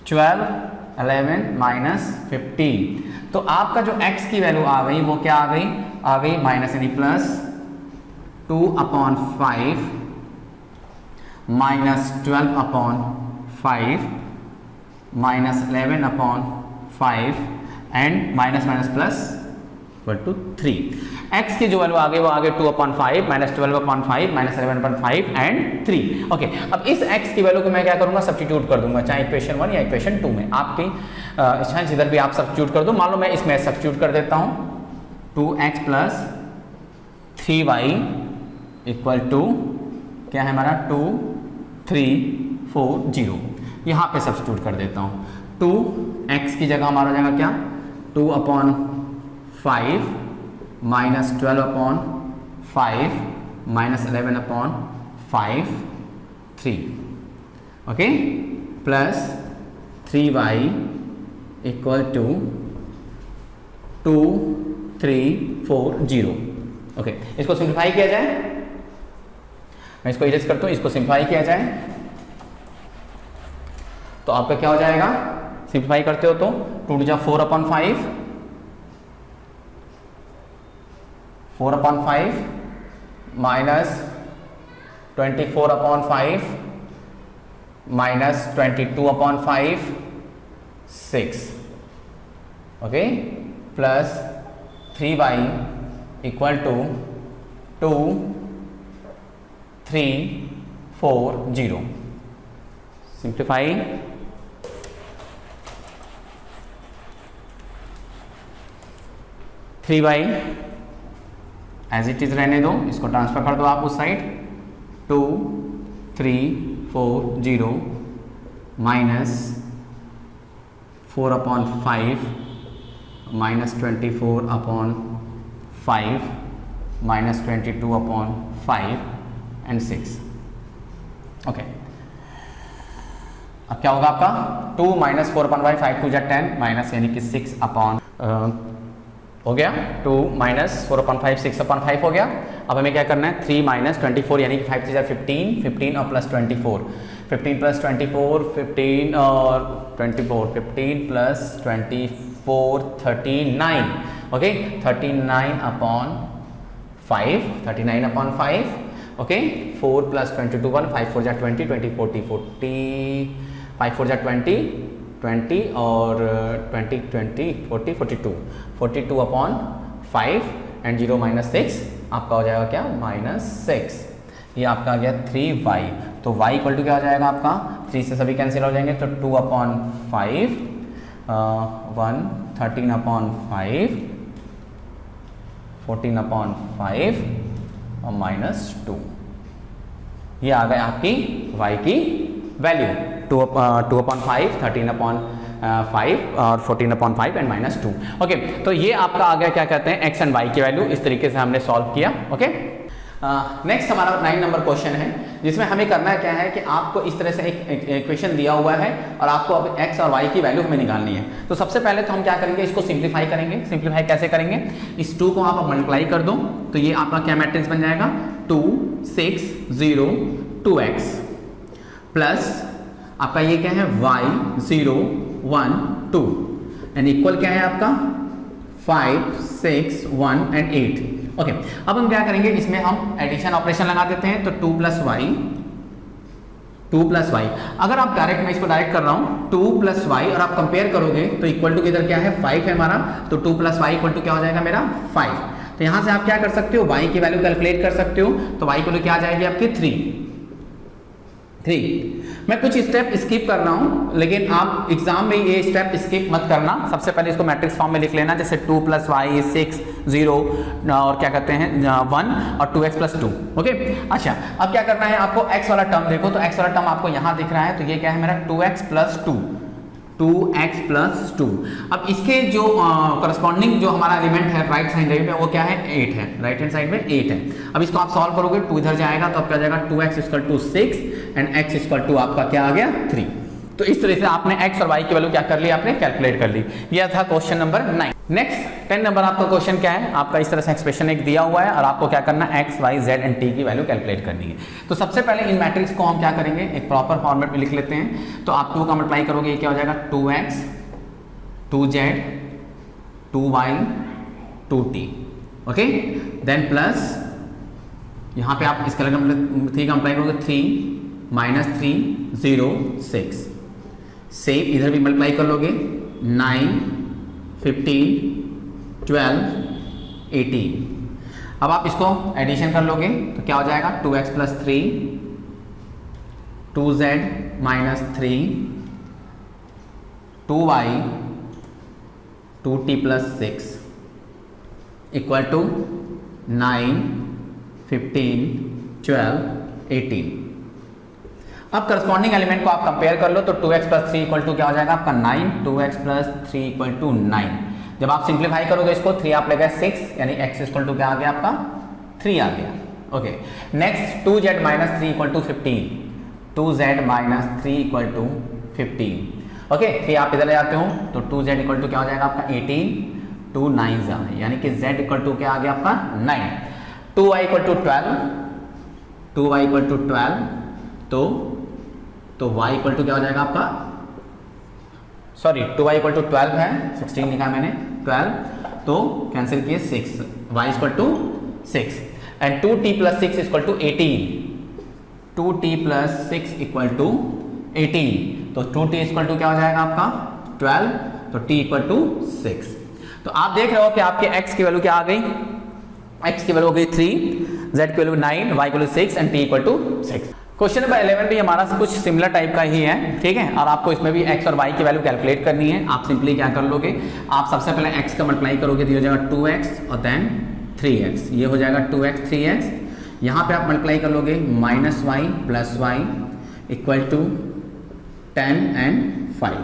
12 11 -15। तो आपका जो x की वैल्यू आ गई वो क्या आ गई माइनस यानी plus 2/5 -12/5 -11/5 and minus plus =3। x की जो वैल्यू आ गई वो आ गई 2/5 -12/5 -11/5 एंड 3। ओके, अब इस x की वैल्यू को मैं क्या करूंगा, सब्स्टिट्यूट कर दूंगा, चाहे इक्वेशन 1 या इक्वेशन 2 में। आपकी इच्छा है जिधर भी आप सब्स्टिट्यूट कर दो। मान लो मैं इसमें सब्स्टिट्यूट कर देता हूं, 2x + 3y = क्या है हमारा 2 3 4 0। यहाँ पे सब्स्टिट्यूट कर देता हूँ। 2x की जगह हमारा हो जाएगा क्या 2/5 -12/5 -11/5 3। Okay, plus 3y = 2 3 4 0। ओके, इसको सिंप्लीफाई किया जाए, मैं इसको इरेज करता हूँ, इसको सिंप्लीफाई किया जाए तो आपका क्या हो जाएगा, सिंप्लीफाई करते हो तो 2 × 4/5 -24/5 -22/5 6। Okay, plus 3y = 2 3 4 0। Simplify, 3y as it is रहने दो, इसको ट्रांसफर कर दो आप उस साइड। 2 3 4 0 -4/5 -24/5 -22/5 एंड 6। ओके, अब क्या होगा आपका 2 - 4/5 5 2 = 10 माइनस यानी कि 6 हो गया। 2 - 4/5 6/5 हो गया। अब हमें क्या करना है 3 - 24 यानी कि 5 3 = 15 15 और प्लस 24 15 + 24 15 और 24 15 + 24 39। ओके, 39/5 39/5। ओके, 4 + 22 1 5 4 = 20 20 40 40 5 4 = 20 20 और 20 20 40 42 42/5 एंड 0 - 6 आपका हो जाएगा क्या -6। ये आपका आ गया 3y। तो y = क्या हो जाएगा आपका 3 से सभी कैंसिल हो जाएंगे, तो 2/5 1 13/5 14/5 और -2, ये आ गए आपकी y की वैल्यू 2/5, 13/5 और 14/5 एंड -2। ओके, तो ये आपका आ गया क्या कहते हैं x एंड y की वैल्यू। इस तरीके से हमने सॉल्व किया। ओके, नेक्स्ट हमारा 9 नंबर क्वेश्चन है, जिसमें हमें करना क्या है कि आपको इस तरह से एक इक्वेशन दिया हुआ है और आपको अब x और y की वैल्यू हमें निकालनी है। तो सबसे पहले तो हम क्या करेंगे, इसको सिंप्लीफाई करेंगे। सिंप्लीफाई कैसे करेंगे, इस 2 को आप मल्टीप्लाई कर दो तो ये आपका क्या मैट्रिक्स बन जाएगा, 2 6 0 2x प्लस आपका ये क्या है y 0 1 2 एंड इक्वल क्या है आपका 5 6 1 एंड 8। ओके, अब हम क्या करेंगे, इसमें हम एडिशन ऑपरेशन लगा देते हैं। तो 2 प्लस y, अगर आप डायरेक्ट, मैं इसको डायरेक्ट कर रहा हूं 2 प्लस y और आप कंपेयर करोगे तो इक्वल टू इधर क्या है 5 है हमारा, तो 2 प्लस y इक्वल टू क्या हो जाएगा मेरा 5। तो यहां से आप क्या कर सकते हो, y की वैल्यू कैलकुलेट कर सकते हो। तो y इक्वल टू क्या आ जाएगी आपकी 3। मैं कुछ स्टेप स्किप कर रहा हूं, लेकिन आप एग्जाम में ये स्टेप स्किप मत करना। सबसे पहले इसको मैट्रिक्स फॉर्म में लिख लेना, जैसे 2 प्लस y 6 0 और क्या कहते हैं 1 और 2x प्लस 2। ओके, अच्छा अब क्या करना है आपको, x वाला टर्म देखो, तो x वाला टर्म आपको यहां दिख रहा है, तो ये क्या है मेरा 2x प्लस 2। अब इसके जो करस्पॉन्डिंग जो हमारा एलिमेंट है राइट साइड में वो क्या है 8 है, राइट हैंड साइड में 8 है। अब इसको आप सॉल्व करोगे 2 इधर जाएगा तो आपका जाएगा 2x = 6 एंड x = आपका क्या आ गया 3। तो इस तरह से आपने x और y की वैल्यू क्या कर ली, आपने कैलकुलेट कर ली। यह था क्वेश्चन नंबर 9। नेक्स्ट 10 नंबर आपका क्वेश्चन क्या है, आपका इस तरह से एक्सप्रेशन एक दिया हुआ है और आपको क्या करना है x, y, z and t की वैल्यू कैलकुलेट करनी है। तो सबसे पहले इन मैट्रिक्स को हम क्या करेंगे, एक प्रॉपर फॉर्मेट में लिख लेते हैं। तो आप 2 का मल्टीप्लाई करोगे, ये क्या हो जाएगा 2x 2z 2y 2t। Okay, then plus यहाँ पे आप इसका 3 का मल्टीप्लाई करोगे 3 -3 0 6। सेम इधर भी मल्टीप्लाई कर लोगे 9 15 12 18। अब आप इसको एडिशन कर लोगे तो क्या हो जाएगा 2x + 3 2z - 3 2y 2t + 6 equal to 9 15 12 18। अब करस्पॉन्डिंग एलिमेंट को आप कंपेयर कर लो तो 2x + 3 इक्वल टू क्या हो जाएगा आपका 9, 2x + 3 इक्वल टू 9। जब आप सिंप्लीफाई करोगे इसको 3 आप ले गए 6 यानी x इक्वल टू क्या आ गया आपका 3 आ गया। Okay, next 2z - 3 equal to 15, 2z - 3 equal to 15। Okay, फिर आप इधर ले जाते हो तो 2z इक्वल टू क्या हो जाएगा आपका 18, 2 9 यानी कि z इक्वल टू क्या आ गया आपका 9। 2y equal to 12, 2y equal to 12 तो y इक्वल टू क्या हो जाएगा आपका, सॉरी 2y इक्वल टू 12 है, 16 लिखा मैंने 12, तो कैंसिल किए 6, y equal to 6 and 2t + 6 equal to 18, 2t + 6 equal to 18। तो 2t इक्वल टू क्या हो जाएगा आपका 12, तो t इक्वल टू 6। तो आप देख रहे हो कि आपके x की वैल्यू क्या आ गई, x की वैल्यू हो गई 3, z की value 9, y equal to 6 and t equal to 6। Question number 11 भी हमारा कुछ सिमिलर टाइप का ही है, ठीक है, और आपको इसमें भी x और y की वैल्यू कैलकुलेट करनी है। आप सिंपली क्या कर लोगे, आप सबसे पहले x का मल्टीप्लाई करोगे तो ये हो जाएगा 2x और देन 3x, ये हो जाएगा 2x 3x। यहाँ पे आप मल्टीप्लाई कर लोगे -y + y equal to 10 and 5।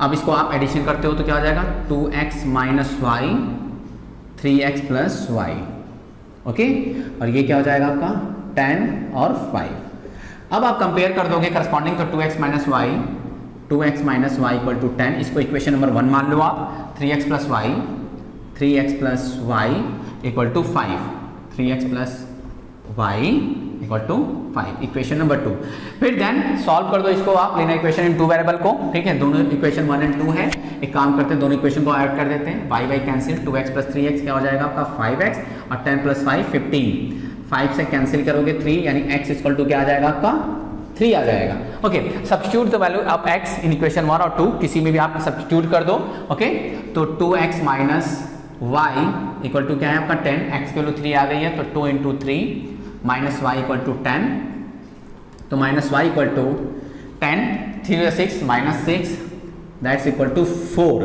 अब इसको आप एडिशन करते हो तो क्या हो जाएगा 2x - y 3x + y। Okay, और ये क्या हो जाएगा आपका 10 और 5। अब आप कंपेयर कर दोगे करस्पॉन्डिंग तो 2x - y इक्वल टू 10, इसको इक्वेशन नंबर 1 मान लो आप। 3x + y equal to 5, 3x + y equal to 5, equation number 2। फिर देन सॉल्व कर दो इसको आप, लेना इक्वेशन इन 2 वेरिएबल को, ठीक है, दोनों इक्वेशन 1 एंड 2 है। एक काम करते हैं, दोनों इक्वेशन को ऐड कर देते हैं, y कैंसिल, 2x + 3x क्या हो जाएगा आपका 5x और 10 + 5 15। 5 से कैंसिल करोगे 3 यानी x इक्वल टू क्या आ जाएगा आपका 3 आ जाएगा। Okay, substitute the value of x in equation 1 और 2, किसी में भी आप सब्स्टिट्यूट कर दो। ओके, तो 2x - y इक्वल टू क्या है आपका 10, x की वैल्यू 3 आ गई है तो 2 × 3 -y इक्वल टू 10, तो -y equal to 10, 3 6 -6 that's equal to 4,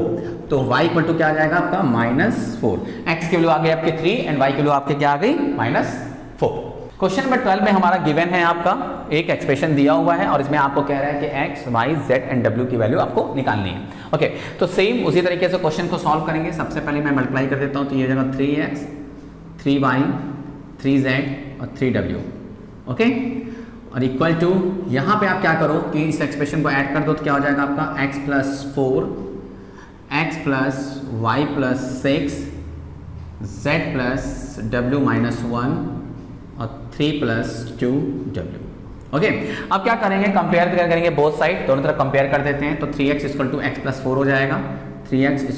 तो y इक्वल टू क्या आ जाएगा आपका -4। x की वैल्यू आ गई आपकी 3 एंड y की वैल्यू आपके क्या आ गई -4। क्वेश्चन नंबर 12 में हमारा गिवन है आपका एक एक्सप्रेशन दिया हुआ है और इसमें आपको कह रहा है कि x, y, z and w की वैल्यू आपको निकालनी है। ओके, तो सेम उसी तरीके से क्वेश्चन को सॉल्व करेंगे। सबसे पहले मैं मल्टीप्लाई कर देता हूँ, तो ये हो जाएगा 3x 3y 3z और 3w। ओके, और इक्वल टू यहाँ पे आप क्या करो कि इस एक्सप्रेशन को ऐड कर दो, तो क्या हो जाएगा आपका x + 4 x + y + 6 z + w - 1 और 3 + 2w। ओके, अब क्या करेंगे, कंपेयर करेंगे बोथ साइड, दोनों तरफ कंपेयर कर देते हैं। तो 3x = x + 4 हो जाएगा, 3x =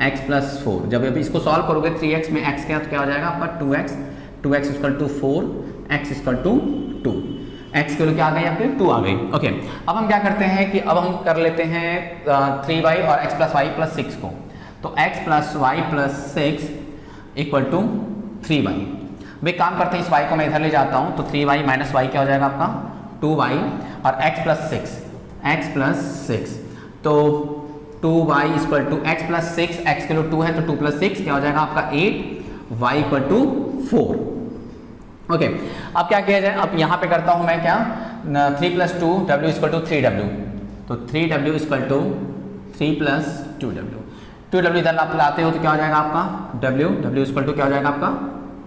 x + 4। जब अभी इसको सॉल्व करोगे 3x में x क्या, तो क्या हो जाएगा आपका 2x, 2x = 4, x = 2, x की वैल्यू क्या आ गई आपकी 2 आ गई। ओके, अब हम क्या करते हैं कि अब हम कर लेते हैं 3y और x + y + 6 को, तो x + y + 6 = 3y। वे काम करते हैं, इस y को मैं इधर ले जाता हूं, तो 3y - y क्या हो जाएगा आपका 2y और x + 6 तो 2y = x + 6, x के लिए 2 है तो 2 + 6 क्या हो जाएगा आपका 8, y = 4। ओके, अब क्या किया जाए, अब यहाँ पे करता हूँ मैं क्या 3 + 2 w = 3w, तो 3w = 3 + 2w, 2w इधर आप लाते हो तो क्या हो जाएगा आपका w = क्या हो जाएगा आपका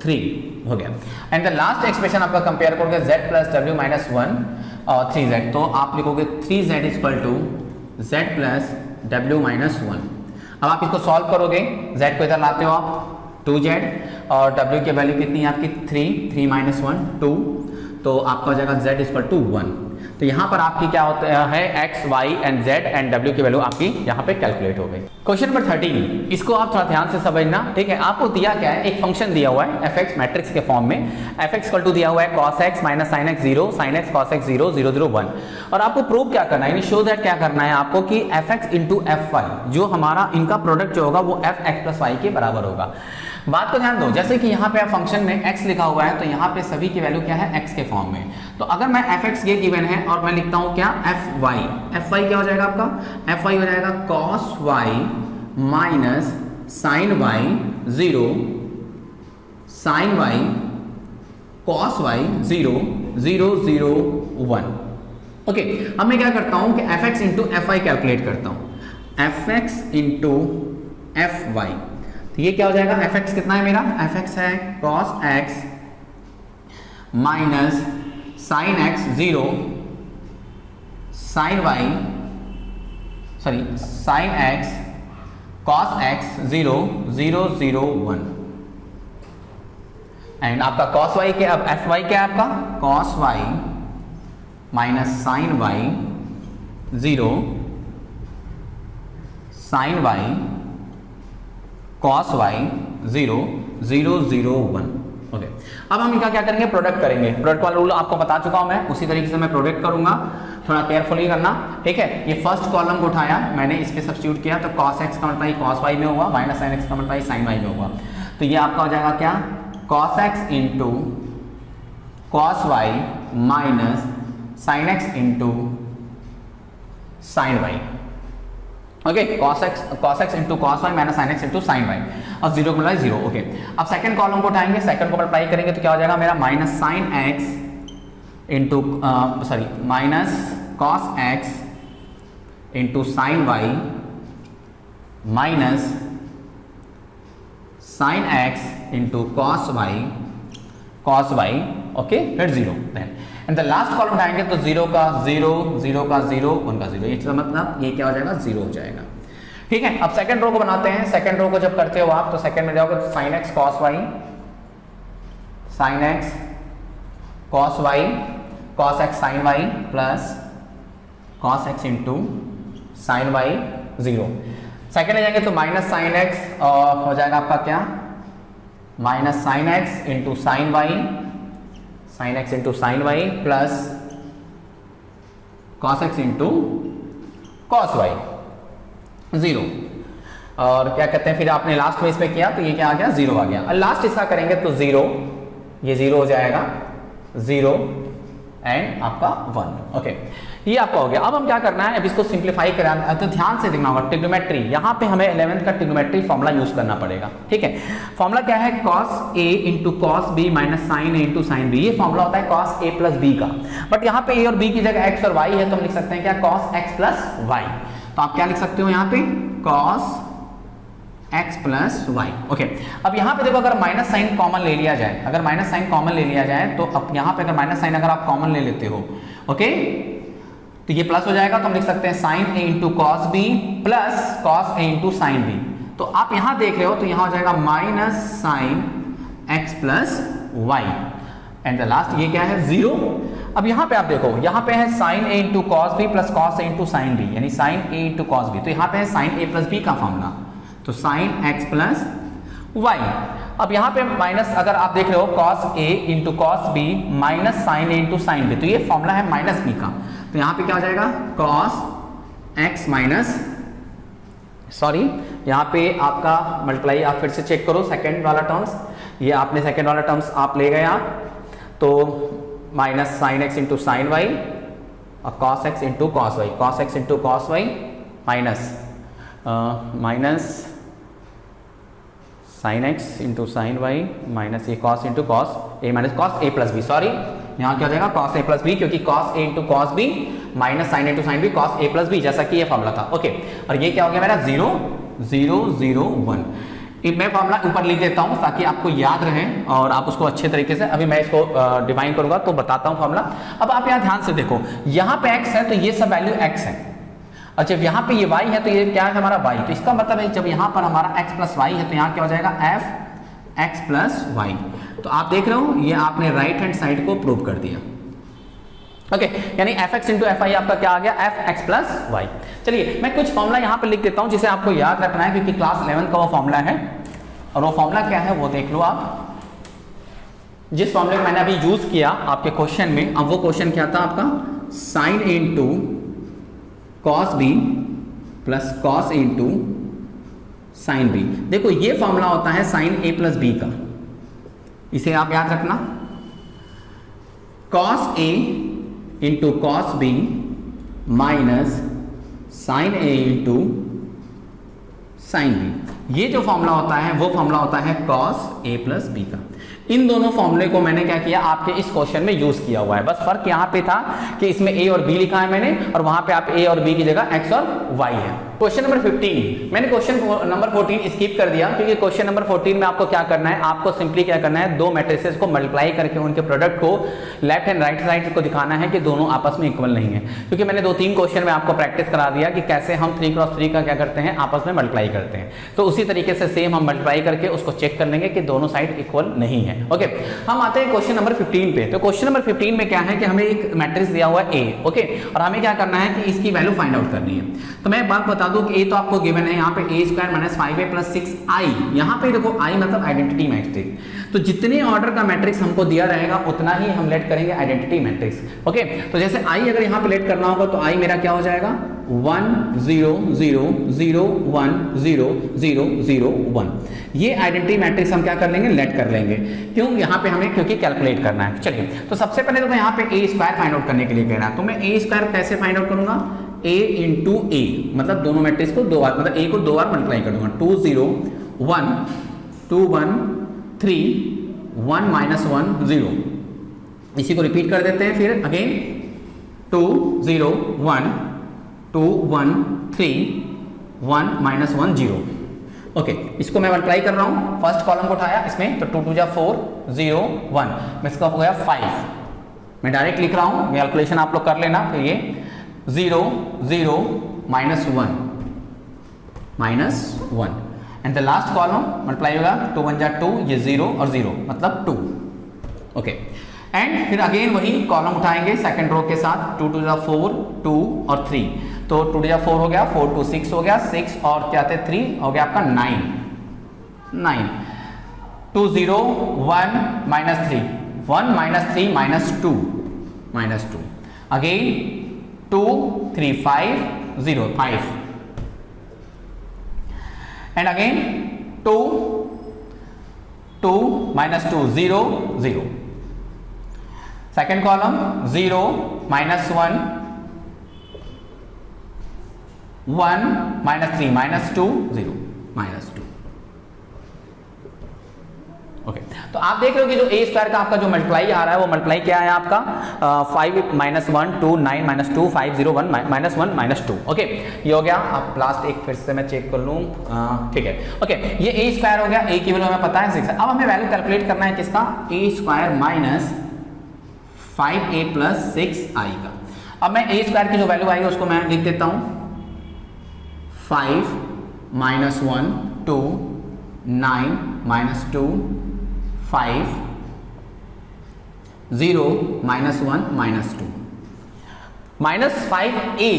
3 हो गया। एंड द लास्ट एक्सप्रेशन आपका कंपेयर करोगे z + w - 1 और 3z, तो आप लिखोगे 3z = z + w - 1। अब आप इसको सॉल्व करोगे, z को इधर लाते हो आप 2z और w की वैल्यू कितनी है आपकी 3 - 1 2, तो आपका हो जाएगा z = 1। तो यहाँ पर आपकी क्या होता है x, y and z and w की वैल्यू आपकी यहाँ पे कैलकुलेट हो गई। क्वेश्चन नंबर 13, इसको आप थोड़ा ध्यान से समझना, ठीक है। आपको दिया क्या है, एक फंक्शन दिया हुआ है f(x) मैट्रिक्स के फॉर्म में, f(x) = दिया हुआ है cos x - sin x 0 sin x cos x 0 0 0 1, और आपको प्रूव क्या करना है, यानी शो दैट क्या करना है आपको कि f(x) * fy, जो हमारा इनका प्रोडक्ट जो होगा वो f(x + y) के बराबर होगा। बात को ध्यान दो, जैसे कि यहाँ पे फंक्शन में x लिखा हुआ है, तो यहाँ पे सभी की वैल्यू क्या है x के फॉर्म में, तो अगर मैं f(x) ये गिवन है और मैं लिखता हूँ क्या fy क्या हो जाएगा आपका fy हो जाएगा cos y - sin y 0 sin y cos y 0 0 0 1। Okay, अब मैं क्या करता हूँ कि f(x) * fy कैलकुलेट करता हूँ, f(x) * fy, तो ये क्या हो जाएगा f(x) कितना है मेरा, f(x) है cos x minus sin x 0 sin x cos x 0 0 0 1, and आपका cos y क्या, अब fy क्या है आपका cos y minus sin y 0 sin y cos y 0 0 0 1। Okay, अब हम इनका क्या करेंगे, प्रोडक्ट करेंगे। प्रोडक्ट वाला रूल आपको बता चुका हूं मैं, उसी तरीके से मैं प्रोडक्ट करूंगा, थोड़ा केयरफुली करना, ठीक है। ये फर्स्ट कॉलम को उठाया मैंने, इस पे सब्स्टिट्यूट किया, तो cos x का मल्टीप्लाई cos y में हुआ, माइनस sin x का मल्टीप्लाई sin y में हुआ, तो ये आपका हो जाएगा क्या cos x into cos y minus sin x into sin y। Okay, cos x into cos y minus sin x into sin y, और 0 को मल्टीप्लाई 0। ओके, अब सेकंड कॉलम को उठाएंगे, सेकंड को मल्टीप्लाई करेंगे तो क्या हो जाएगा मेरा minus sin x into minus cos x into sin y minus sin x into cos y, okay, फिर 0 then, and the last column उठाएंगे तो 0 का 0 0 का 0 1 का 0, ये मतलब ये क्या हो जाएगा 0 हो जाएगा, ठीक है। अब सेकंड रो को बनाते हैं। सेकंड रो को जब करते हो आप, तो सेकंड में जाओगे तो sin x cos y cos x sin y plus cos x into sin y 0। Second में जाएंगे तो माइनस sin x और हो जाएगा आपका क्या minus sin x into sin y plus cos x into cos y 0, और क्या कहते हैं फिर आपने लास्ट में इसमें किया तो ये क्या आ गया 0 आ गया, और लास्ट इसका करेंगे तो 0, ये 0 हो जाएगा 0 एंड आपका 1। ओके, ये आपका हो गया। अब हम क्या करना है, अब इसको सिंप्लीफाई कराना, तो ध्यान से देखना होगा ट्रिग्नोमेट्री, यहाँ पे हमें 11th का ट्रिग्नोमेट्री फॉर्मूला यूज करना पड़ेगा, ठीक है। फॉर्मूला क्या है, cos a into cos B minus sine A into sine B, ये फॉर्मूला होता है cos a प्लस b का। बट यहाँ पे a और b की जगह x और y है, तो हम लिख सकते हैं क्या, cos x प्लस y। तो आप क्या लिख सकते हो यहाँ पे, cos x plus y. Okay, अब यहाँ पे देखो, अगर माइनस साइन कॉमन ले लिया जाए, अगर माइनस साइन कॉमन ले लिया जाए, तो अब यहाँ पे अगर माइनस साइन अगर आप कॉमन ले लेते हो, ओके, तो ये प्लस हो जाएगा, तो हम लिख सकते हैं साइन ए into cos B plus cos ए इंटू साइन बी। तो आप यहाँ देख रहे हो, तो यहाँ हो जाएगा minus sine x plus y, and the last ये क्या है, 0। अब यहाँ पे आप देखो, यहाँ पे है साइन ए into cos B plus cos ए इंटू साइन बी, यानी साइन ए इंटू कॉस बी, तो यहाँ पे है साइन ए प्लस बी का फॉर्मूला, तो साइन एक्स प्लस वाई। अब यहाँ पे माइनस, अगर आप देख रहे हो कॉस ए into cos B minus sine ए इंटू साइन बी, तो ये फॉर्मूला है माइनस बी का, तो यहाँ पे क्या हो जाएगा, कॉस एक्स माइनस, सॉरी यहाँ पे आपका मल्टीप्लाई, आप फिर से चेक करो सेकेंड वाला टर्म्स, ये आपने सेकेंड वाला टर्म्स आप ले गए आप, तो minus sine X into sine Y और cos X into cos Y, cos X into cos Y minus minus sine X into sine Y minus ये cos into cos A minus cos A plus B, sorry यहाँ क्या हो जाएगा, cos A plus B, क्योंकि cos A into cos B minus sine into sine B cos A plus B, जैसा कि ये formula था। ओके, और ये क्या हो गया मेरा 0 0 0 1। मैं फॉर्मूला ऊपर लिख देता हूँ ताकि आपको याद रहे और आप उसको अच्छे तरीके से, अभी मैं इसको डिफाइन करूंगा तो बताता हूँ फॉर्मूला। अब आप यहाँ ध्यान से देखो, यहाँ पे x है तो ये सब वैल्यू x है, और जब यहाँ पे ये y है तो ये क्या है हमारा y, तो इसका मतलब है जब यहाँ पर हमारा x प्लस वाई है तो यहाँ क्या हो जाएगा f x प्लस वाई। तो आप देख रहे हो, ये आपने राइट हैंड साइड को प्रूव कर दिया। ओके, यानी F x into F I आपका क्या आ गया, एफ एक्स प्लस वाई। चलिए मैं कुछ फॉर्मूला यहाँ पे लिख देता हूँ जिसे आपको याद रखना है, क्योंकि क्लास 11 का वो फॉर्मूला है, और वो फॉर्मूला क्या है वो देख लो आप। जिस फॉर्मूले को मैंने अभी यूज किया आपके क्वेश्चन में, अब वो क्वेश्चन क्या था आपका, साइन ए into cos B plus cos ए इंटू साइन बी। देखो ये फॉर्मूला होता है साइन ए प्लस बी का, इसे आप याद रखना, कॉस ए into cos B minus sine ए इंटू साइन बी। ये जो फॉर्मूला होता है वो फॉर्मूला होता है कॉस ए प्लस बी का। इन दोनों फॉर्मूले को मैंने क्या किया, आपके इस क्वेश्चन में यूज किया हुआ है, बस फर्क यहाँ पे था कि इसमें ए और बी लिखा है मैंने, और वहां पे आप ए और बी की जगह एक्स और वाई है। क्वेश्चन नंबर 15, मैंने क्वेश्चन नंबर 14 स्किप कर दिया, क्योंकि क्वेश्चन नंबर 14 में आपको क्या करना है, आपको सिंपली क्या करना है, दो मैट्रिसेस को मल्टीप्लाई करके उनके प्रोडक्ट को लेफ्ट एंड राइट साइड को दिखाना है कि दोनों आपस में इक्वल नहीं है। क्योंकि मैंने 2-3 क्वेश्चन में आपको प्रैक्टिस करा दिया कि कैसे हम 3x3 का क्या करते हैं, आपस में मल्टीप्लाई करते हैं, तो उसी तरीके से सेम हम मल्टीप्लाई करके उसको चेक कर लेंगे कि दोनों साइड इक्वल नहीं है। ओके, हम आते हैं क्वेश्चन नंबर 15 पे। तो क्वेश्चन नंबर 15 में क्या है कि हमें एक मैट्रिक्स दिया हुआ है ए, ओके, और हमें क्या करना है कि इसकी वैल्यू फाइंड आउट करनी है। तो मैं एक बात बता दूं कि ए तो आपको गिवन है यहाँ पे a square minus 5a plus 6i, यहाँ पे देखो i मतलब आइडेंटिटी मैट्रिक्स, तो जितने ऑर्डर का मैट्रिक्स हमको दिया रहेगा उतना ही हम लेट करेंगे आइडेंटिटी मैट्रिक्स। ओके, तो जैसे i अगर यहाँ पे लेट करना होगा तो i मेरा क्या हो जाएगा 1 0 0 0 1 0 0 0 1। ये आइडेंटिटी मैट्रिक्स हम क्या कर लेंगे, लेट कर लेंगे, क्यों, यहाँ पे हमें क्योंकि कैलकुलेट करना है। चलिए, तो सबसे पहले तो मैं यहाँ पे a स्क्वायर फाइंड आउट करने के लिए कह रहा, तो मैं a स्क्वायर कैसे फाइंड आउट करूंगा, a इंटू ए, मतलब दोनों मैट्रिक्स को दो बार, मतलब a को 2 बार मल्टीप्लाई कर दूंगा, 2 0 1 2 1 3 1 माइनस 1 0। इसी को रिपीट कर देते हैं फिर अगेन, 2 0 1 2 1 3 1 माइनस 1 0। ओके, इसको मैं मल्टीप्लाई कर रहा हूँ, फर्स्ट कॉलम को उठाया इसमें, तो 2 2 जा 4 0 1 में इसका हो गया 5। मैं डायरेक्ट लिख रहा हूँ, कैलकुलेशन आप लोग कर लेना, फिर ये 0 0 minus 1 and the last column multiply होगा, 2 1 जा 2, ये 0 और 0 मतलब 2। ओके, एंड फिर अगेन वही कॉलम उठाएंगे सेकंड रो के साथ, 2 2 जा 4 2 और 3, तो 2 2 जा 4 हो गया, 4 2 6 हो गया, 6 और क्या थे 3 हो गया आपका 9। 2 0 1 minus 3 1 minus 3 minus 2 again 2 3 5 0 5 and again 2 2 minus 2 0 0, second column 0 minus 1 1 -3 -2 0 -2। Okay, तो आप देख रहे हो कि जो ए स्क्वायर का आपका जो मल्टीप्लाई आ रहा है वो मल्टीप्लाई क्या है आपका 5 -1 2 9 -2 5 0 1 -1 -2। ओके, ये हो गया। अब लास्ट एक फिर से मैं चेक कर लूँ, ठीक है। ओके, ये ए स्क्वायर हो गया, ए की वैल्यू हमें पता है 6। अब हमें वैल्यू कैलकुलेट करना है किसका, ए स्क्वायर माइनस 5a + 6i का। अब मैं ए स्क्वायर की जो वैल्यू आएगी उसको मैं लिख देता हूँ 5 -1 2 9 -2 5 0 -1 -2 -5a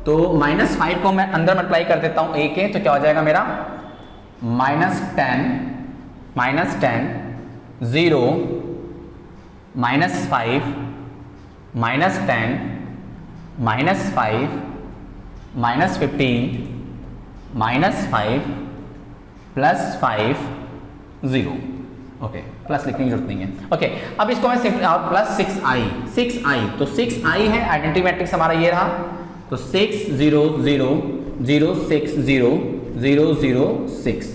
तो -5 को मैं अंदर मल्टीप्लाई कर देता हूं a के, तो क्या हो जाएगा मेरा -10 0 -5 -10 -5 -15 -5 +5 0। ओके, प्लस लिखने की जरूरत नहीं है। ओके, अब इसको मैं प्लस 6i तो 6i है, आइडेंटिटी मैट्रिक्स हमारा ये रहा, तो 6 0 0 0 6 0 0 0 6।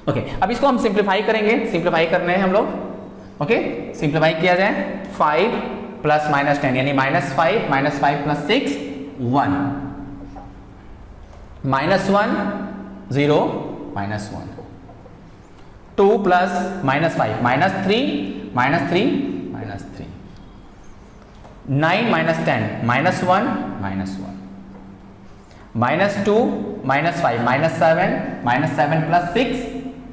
ओके, अब इसको हम सिंप्लीफाई करेंगे, सिंप्लीफाई करने हैं हम लोग। ओके, सिंप्लीफाई किया जाए 5 + -10 यानी -5 + 6 1 -1 0 -1 2 + -5 -3 -3 -3 9 -10 -1 -1 -2 -5 -7 -7 + 6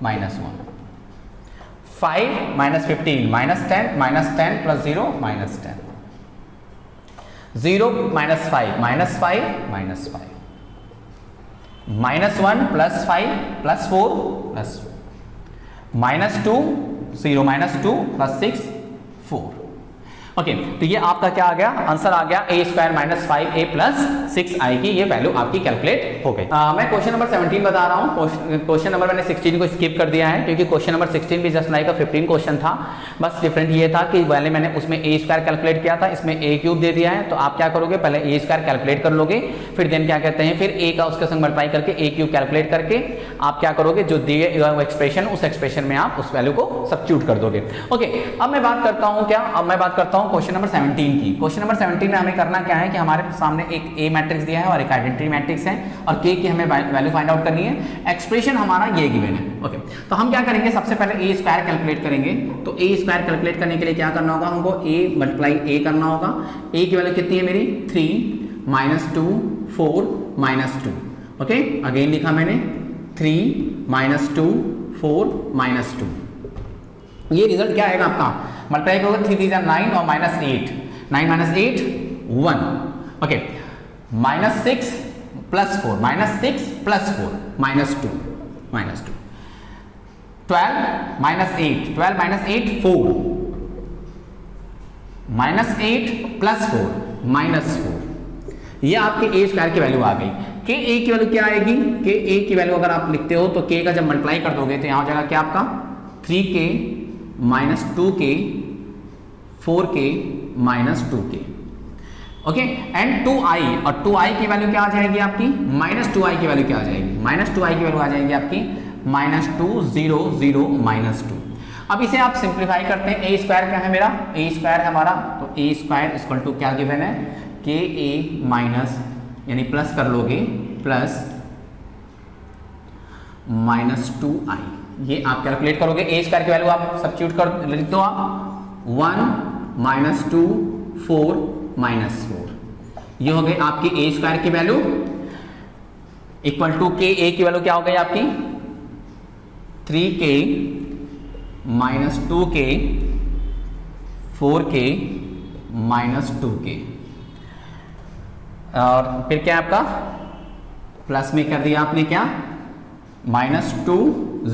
-1 5 -15 -10 -10 + 0 -10 0 -5 -5 -5 -1 + 5 + 4 + 4 -2 0 -2 + 6 4। ओके, तो ये आपका क्या आ गया, आंसर आ गया a स्क्वायर -5a + 6i की ये वैल्यू आपकी कैलकुलेट हो गई। मैं क्वेश्चन नंबर 17 बता रहा हूँ। क्वेश्चन नंबर मैंने 16 को स्किप कर दिया है क्योंकि क्वेश्चन नंबर 16 भी जस्ट लाइक 15 क्वेश्चन था। बस डिफरेंट ये था कि पहले मैंने उसमें ए स्क्वायर कैलकुलेट किया था, इसमें a³ दे दिया है। तो आप क्या करोगे, पहले ए स्क्वायर कैलकुलेट कर लोगे, फिर देन क्या कहते हैं, फिर a का उसके संग मल्टीप्लाई करके a³ कैलकुलेट करके आप क्या करोगे, जो दिए एक्सप्रेशन उस एक्सप्रेशन में आप उस वैल्यू को सब्स्टिट्यूट कर दोगे। ओके, अब मैं बात करता हूँ क्वेश्चन नंबर 17 की। क्वेश्चन नंबर 17 में हमें करना क्या है कि हमारे सामने एक ए मैट्रिक्स दिया है और एक आइडेंटिटी मैट्रिक्स है और के की हमें वैल्यू फाइंड आउट करनी है। एक्सप्रेशन हमारा ये गिवन है। ओके, तो हम क्या करेंगे, सबसे पहले ए स्क्वायर कैलकुलेट करेंगे। तो ए स्क्वायर कैलकुलेट करने के लिए क्या करना होगा, हमको a × a करना होगा। a की वैल्यू कितनी है मेरी 3 -2 4 -2। ओके, अगेन लिखा मैंने 3 -2 4 -2। ये रिजल्ट क्या आएगा आपका, मल्टीप्लाई करोगे 3 3 9 और -8 9 -8 1। ओके, -6 + 4 -6 + 4 -2 -2 12 -8 12 -8 4 -8 + 4 -4। ये आपके ए स्क्वायर की वैल्यू आ गई। के ए की वैल्यू क्या आएगी, के ए की वैल्यू अगर आप लिखते हो तो के का जब मल्टीप्लाई कर दोगे तो यहाँ हो जाएगा क्या आपका 3k -2k 4k -2k। Okay, and 2i और 2i की वैल्यू क्या आ जाएगी आपकी, -2i की वैल्यू क्या आ जाएगी, -2i की वैल्यू आ जाएगी आपकी -2 0 0 -2। अब इसे आप सिंप्लीफाई करते हैं। ए स्क्वायर क्या है मेरा, ए स्क्वायर है हमारा, तो ए स्क्वायर इक्वल टू क्या गिवन है, के ए माइनस यानी प्लस कर लोगे प्लस -2i। ये आप कैलकुलेट करोगे, ए स्क्वायर की वैल्यू आप सब्स्टिट्यूट कर लिख दो आप 1 -2 4 -4। ये हो गई आपकी ए स्क्वायर की वैल्यू इक्वल टू के ए की वैल्यू क्या हो गई आपकी 3k -2k 4k -2k। और फिर क्या आपका प्लस में कर दिया आपने क्या -2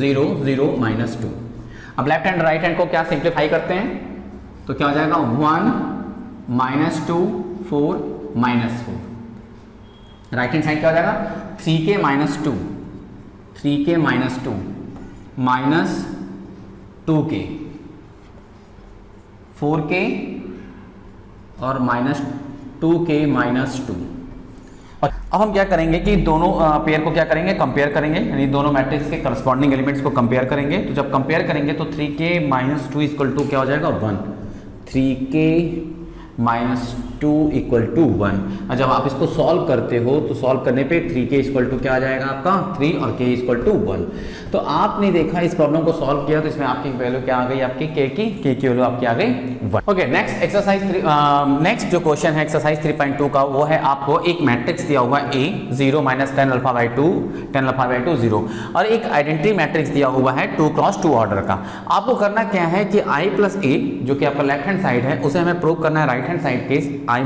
0 0 -2। अब लेफ्ट हैंड राइट हैंड को क्या सिंप्लीफाई करते हैं तो क्या हो जाएगा 1 -2 4 -4। राइट हैंड साइड क्या हो जाएगा 3k -2 3k -2 -2k 4k और -2k -2 अब हम क्या करेंगे कि दोनों पेयर को क्या करेंगे, कंपेयर करेंगे, यानी दोनों मैट्रिक्स के करस्पॉन्डिंग एलिमेंट्स को कंपेयर करेंगे। तो जब कंपेयर करेंगे तो 3k - 2 इक्वल टू क्या हो जाएगा 1, 3k - 2 इक्वल टू 1। और जब आप इसको सॉल्व करते हो तो सॉल्व करने पे 3k इक्वल टू क्या आ जाएगा आपका 3 और k इक्वल टू 1। तो आपने देखा इस प्रॉब्लम को सॉल्व किया तो इसमें आपकी वैल्यू क्या आ गई, आपकी k की वैल्यू आपकी आ गई 1। ओके, नेक्स्ट एक्सरसाइज नेक्स्ट जो क्वेश्चन है एक्सरसाइज 3.2 का, वो है आपको एक मैट्रिक्स दिया हुआ है A 0 - 10 alpha by 2 10 alpha by 2 0 और एक आइडेंटिटी मैट्रिक्स दिया हुआ है 2 × 2 ऑर्डर का। आपको करना क्या है कि I + A जो कि आपका लेफ्ट हैंड साइड है उसे हमें प्रूव करना है राइट हैंड साइड के I - A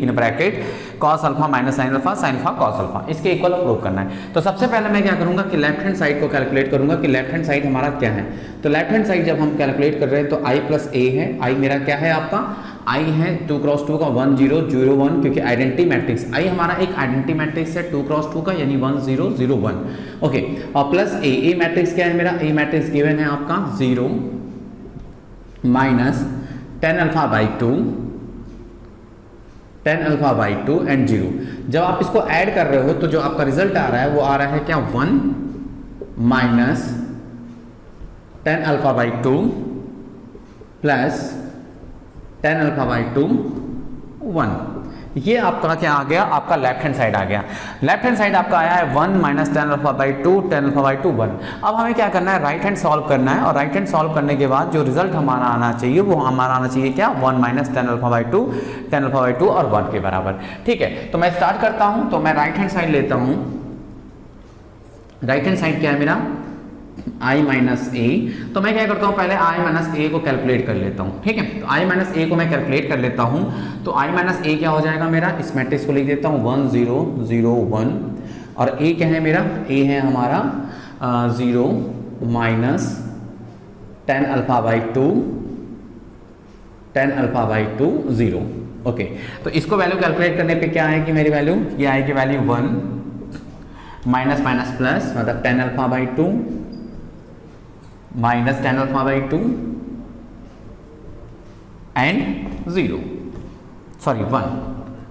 in bracket cos alpha - sin alpha sin alpha cos alpha, इसके इक्वल प्रूव करना है। तो सबसे पहले मैं क्या करूंगा कि लेफ्ट हैंड साइड को कैलकुलेट करूंगा कि लेफ्ट हैंड साइड हमारा क्या है। तो लेफ्ट हैंड साइड जब हम कैलकुलेट कर रहे हैं तो I + A है, I मेरा क्या है आपका I है 2 × 2 का 1 0 0 1, क्योंकि आइडेंटिटी मैट्रिक्स I हमारा एक आइडेंटिटी मैट्रिक्स है 2 × 2 का, यानी 1 0 0 1। ओके, और प्लस A मैट्रिक्स क्या है मेरा, A मैट्रिक्स गिवन है आपका 0 - 10 alpha by 2 10 alpha by 2 and 0। जब आप इसको ऐड कर रहे हो तो जो आपका रिजल्ट आ रहा है वो आ रहा है क्या 1 - 10 alpha by 2 plus 10 alpha by 2 1। ये आपका क्या आ गया, आपका लेफ्ट हैंड साइड आ गया। लेफ्ट हैंड साइड आपका आया है 1 - 10 अल्फा बाई 2 10 अल्फा बाई 2 1। अब हमें क्या करना है, राइट हैंड सॉल्व करना है, और राइट हैंड सॉल्व करने के बाद जो रिजल्ट हमारा आना चाहिए वो हमारा आना चाहिए क्या 1 - 10 अल्फा बाई 2 10 अल्फा बाई 2 और 1 के बराबर। ठीक है, तो मैं स्टार्ट करता हूं। तो मैं राइट हैंड साइड लेता हूं। राइट हैंड साइड क्या है मेरा I - A। तो मैं क्या करता हूँ, पहले I - A को कैलकुलेट कर लेता हूँ। ठीक है, तो I - A को मैं कैलकुलेट कर लेता हूँ। तो I - A क्या हो जाएगा मेरा, इस मैट्रिक्स को लिख देता हूँ 1 0 0 1, और A क्या है मेरा, A है हमारा 0 - 10 alpha by 2 10 alpha by 2 0। Okay, तो इसको वैल्यू कैलकुलेट करने पे क्या आएगी मेरी वैल्यू, ये आएगी वैल्यू 1 माइनस माइनस प्लस, मतलब 10 alpha by 2 minus 10 alpha by 2 and 0 sorry 1।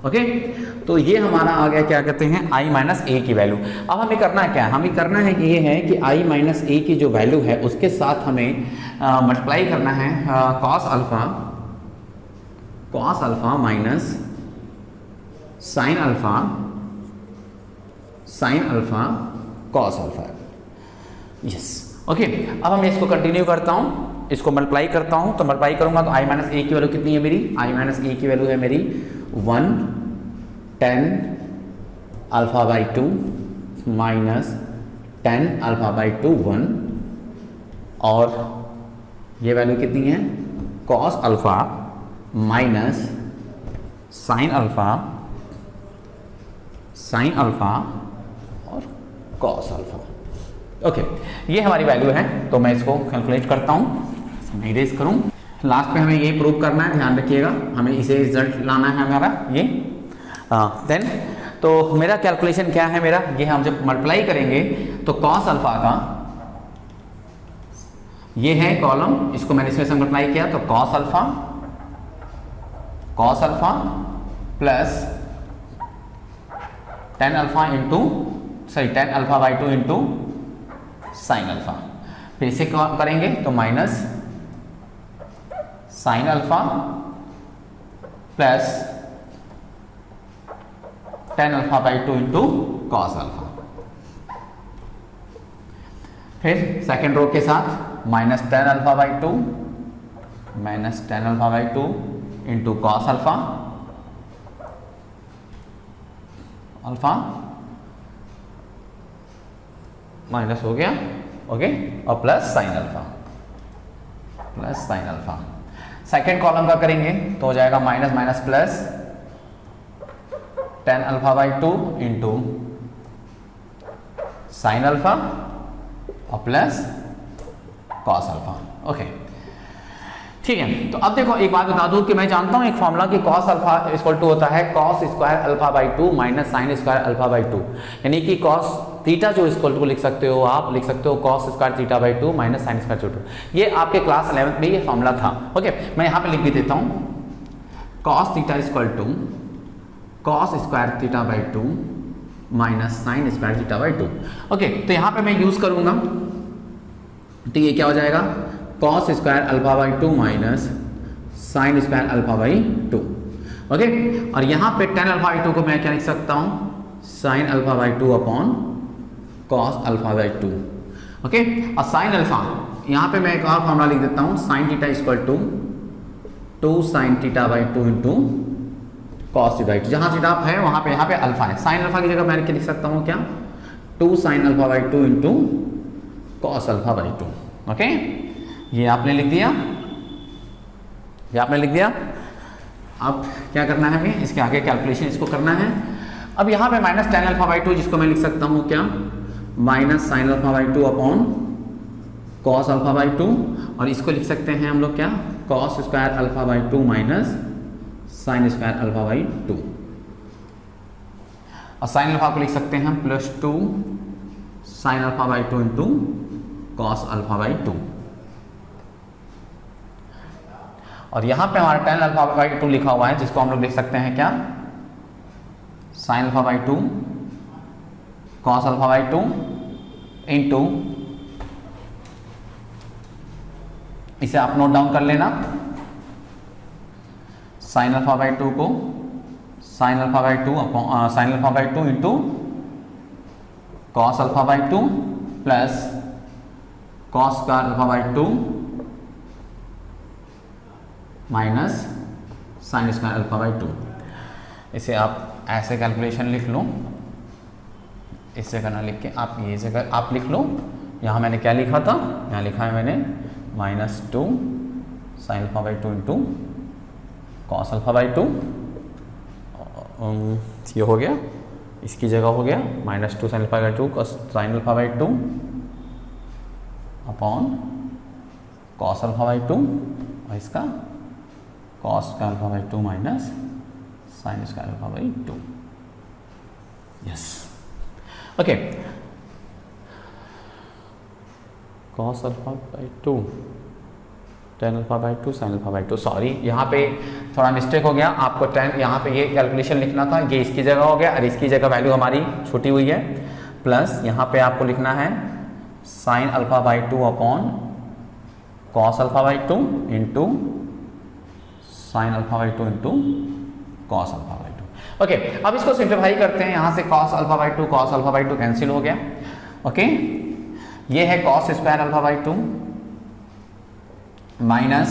Okay, तो ये हमारा आ गया क्या कहते हैं I - A की वैल्यू। अब हमें करना क्या है, हमें करना है कि ये है कि I - A की जो वैल्यू है उसके साथ हमें मल्टीप्लाई करना है cos alpha minus sin alpha cos alpha. Yes, okay, अब मैं इसको कंटिन्यू करता हूँ, इसको मल्टीप्लाई करता हूँ। तो मल्टीप्लाई करूंगा तो I - A की वैल्यू कितनी है मेरी, I - A की वैल्यू है मेरी 1 10 alpha by 2 minus 10 alpha by 2 1, और ये वैल्यू कितनी है cos alpha minus sin alpha और cos अल्फा। ओके, ये हमारी वैल्यू है। तो मैं इसको कैलकुलेट करता हूँ, मैं इरेज करूँ। लास्ट पे हमें ये प्रूव करना है, ध्यान रखिएगा, हमें इसे रिजल्ट लाना है हमारा ये। देन तो मेरा कैलकुलेशन क्या है मेरा, ये हम जब मल्टीप्लाई करेंगे तो cos अल्फा का ये है कॉलम, इसको मैंने इसमें से मल्टीप्लाई किया तो cos alpha plus 10 alpha into 10 alpha by 2 into sine alpha. फिर इसे करेंगे तो minus sine alpha plus 10 alpha by 2 into cos alpha. फिर सेकेंड रो के साथ minus 10 alpha by 2 minus 10 alpha by 2 into cos alpha minus हो गया, okay, और plus sine alpha. Second column का करेंगे तो हो जाएगा minus minus plus 10 alpha by 2 into sine alpha और प्लस कॉस अल्फा। ओके, ठीक है। तो अब देखो एक बात बता दूं कि मैं जानता हूं एक फॉर्मूला कि cos अल्फा इक्वल टू होता है cos square alpha by 2 minus sine square alpha by 2, यानी कि cos थीटा जो इक्वल टू लिख सकते हो, आप लिख सकते हो cos square theta by 2 minus sine square 2। ये आपके क्लास 11th में ये फॉर्मूला था। ओके, मैं यहाँ पे लिख भी देता हूँ cos theta equal to cos square theta by 2 minus sine square theta by 2। Okay, तो यहाँ पे मैं यूज करूंगा, तो ये क्या हो जाएगा, cos square alpha by 2 minus sine square alpha by 2। Okay, और यहाँ पे टेन अल्फा बाई 2 को मैं क्या लिख सकता हूँ, sine alpha by 2 upon cos alpha by 2। Okay, और साइन अल्फा यहाँ पे मैं एक और फॉर्मूला लिख देता हूँ, sine theta equal to 2 sine theta by 2 into cos theta by 2। जहाँ थीटा है वहाँ पे यहाँ पे अल्फा है, साइन अल्फा की जगह मैं क्या लिख सकता हूँ, क्या 2 sign alpha by 2 into cos alpha by 2। Okay, ये आपने लिख दिया, ये आपने लिख दिया। अब क्या करना है हमें, इसके आगे कैलकुलेशन इसको करना है। अब यहाँ पे माइनस टेन अल्फा बाई 2 जिसको मैं लिख सकता हूँ क्या, minus sine alpha by 2 upon cos alpha by 2, और इसको लिख सकते हैं हम लोग क्या, cos square alpha by 2 minus sine square alpha by 2, और साइन अल्फा को लिख सकते हैं plus 2 sign alpha by 2 into cos alpha by 2। और यहाँ पे हमारा टेन अल्फा बाई 2 लिखा हुआ है, जिसको हम लोग लिख सकते हैं क्या, sign alpha by 2 cos alpha by 2 into, इसे आप नोट डाउन कर लेना, साइन अल्फा बाई 2 को sign alpha by 2 sign alpha by 2 into cos alpha by 2 plus cos square alpha by 2 minus sine square alpha by 2। इसे आप ऐसे calculation लिख लो, इस जगह ना लिख के आप ये जगह आप लिख लो। यहाँ मैंने क्या लिखा था, यहाँ लिखा है मैंने minus 2 sign alpha by 2 into cos alpha by 2, ये हो गया, इसकी जगह हो गया minus 2 sign alpha by 2 cos sine alpha by 2 upon cos alpha by 2, और इसका cos square alpha by 2 minus sine square alpha by 2। Yes, okay, cos alpha by 2 tan alpha by 2 sign alpha by 2, sorry यहाँ पे थोड़ा mistake हो गया, आपको ten यहाँ पे ये कैलकुलेशन लिखना था, ये इसकी जगह हो गया, और इसकी जगह वैल्यू हमारी छूटी हुई है, प्लस यहाँ पे आपको लिखना है sign alpha by 2 upon cos alpha by 2 into sine alpha by 2 into cos alpha by 2। Okay, अब इसको सिंप्लीफाई करते हैं, यहाँ से cos alpha by 2 cos alpha by 2 cancel हो गया। ओके, ये है cos square alpha by 2 minus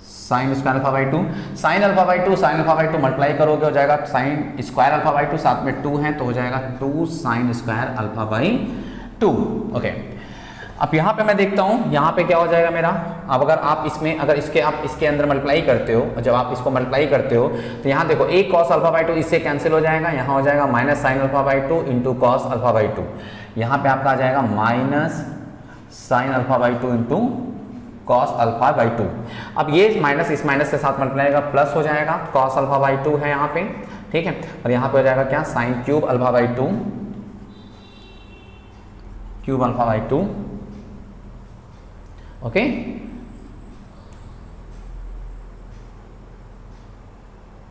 sine square alpha by 2, sign alpha by 2 sign alpha by 2 multiply करोगे हो जाएगा साइन स्क्वायर अल्फा बाई 2, साथ में 2 है तो हो जाएगा 2 sine square alpha by 2। Okay, अब यहाँ पे मैं देखता हूँ यहाँ पे क्या हो जाएगा मेरा, अब अगर आप इसमें अगर इसके आप इसके अंदर मल्टीप्लाई करते हो, जब आप इसको मल्टीप्लाई करते हो तो यहाँ देखो एक कॉस अल्फा बाई 2 इससे कैंसिल हो जाएगा, यहाँ हो जाएगा minus sine alpha by 2 into cos alpha by 2, यहाँ पे आपका आ जाएगा minus sine alpha by 2 into cos alpha by 2। अब ये माइनस इस माइनस के साथ मल्टीप्लाई का प्लस हो जाएगा, कॉस अल्फा बाई 2 है यहाँ पे, ठीक है, और यहाँ पे हो जाएगा क्या, sine cube alpha by 2 cube alpha by 2। Okay,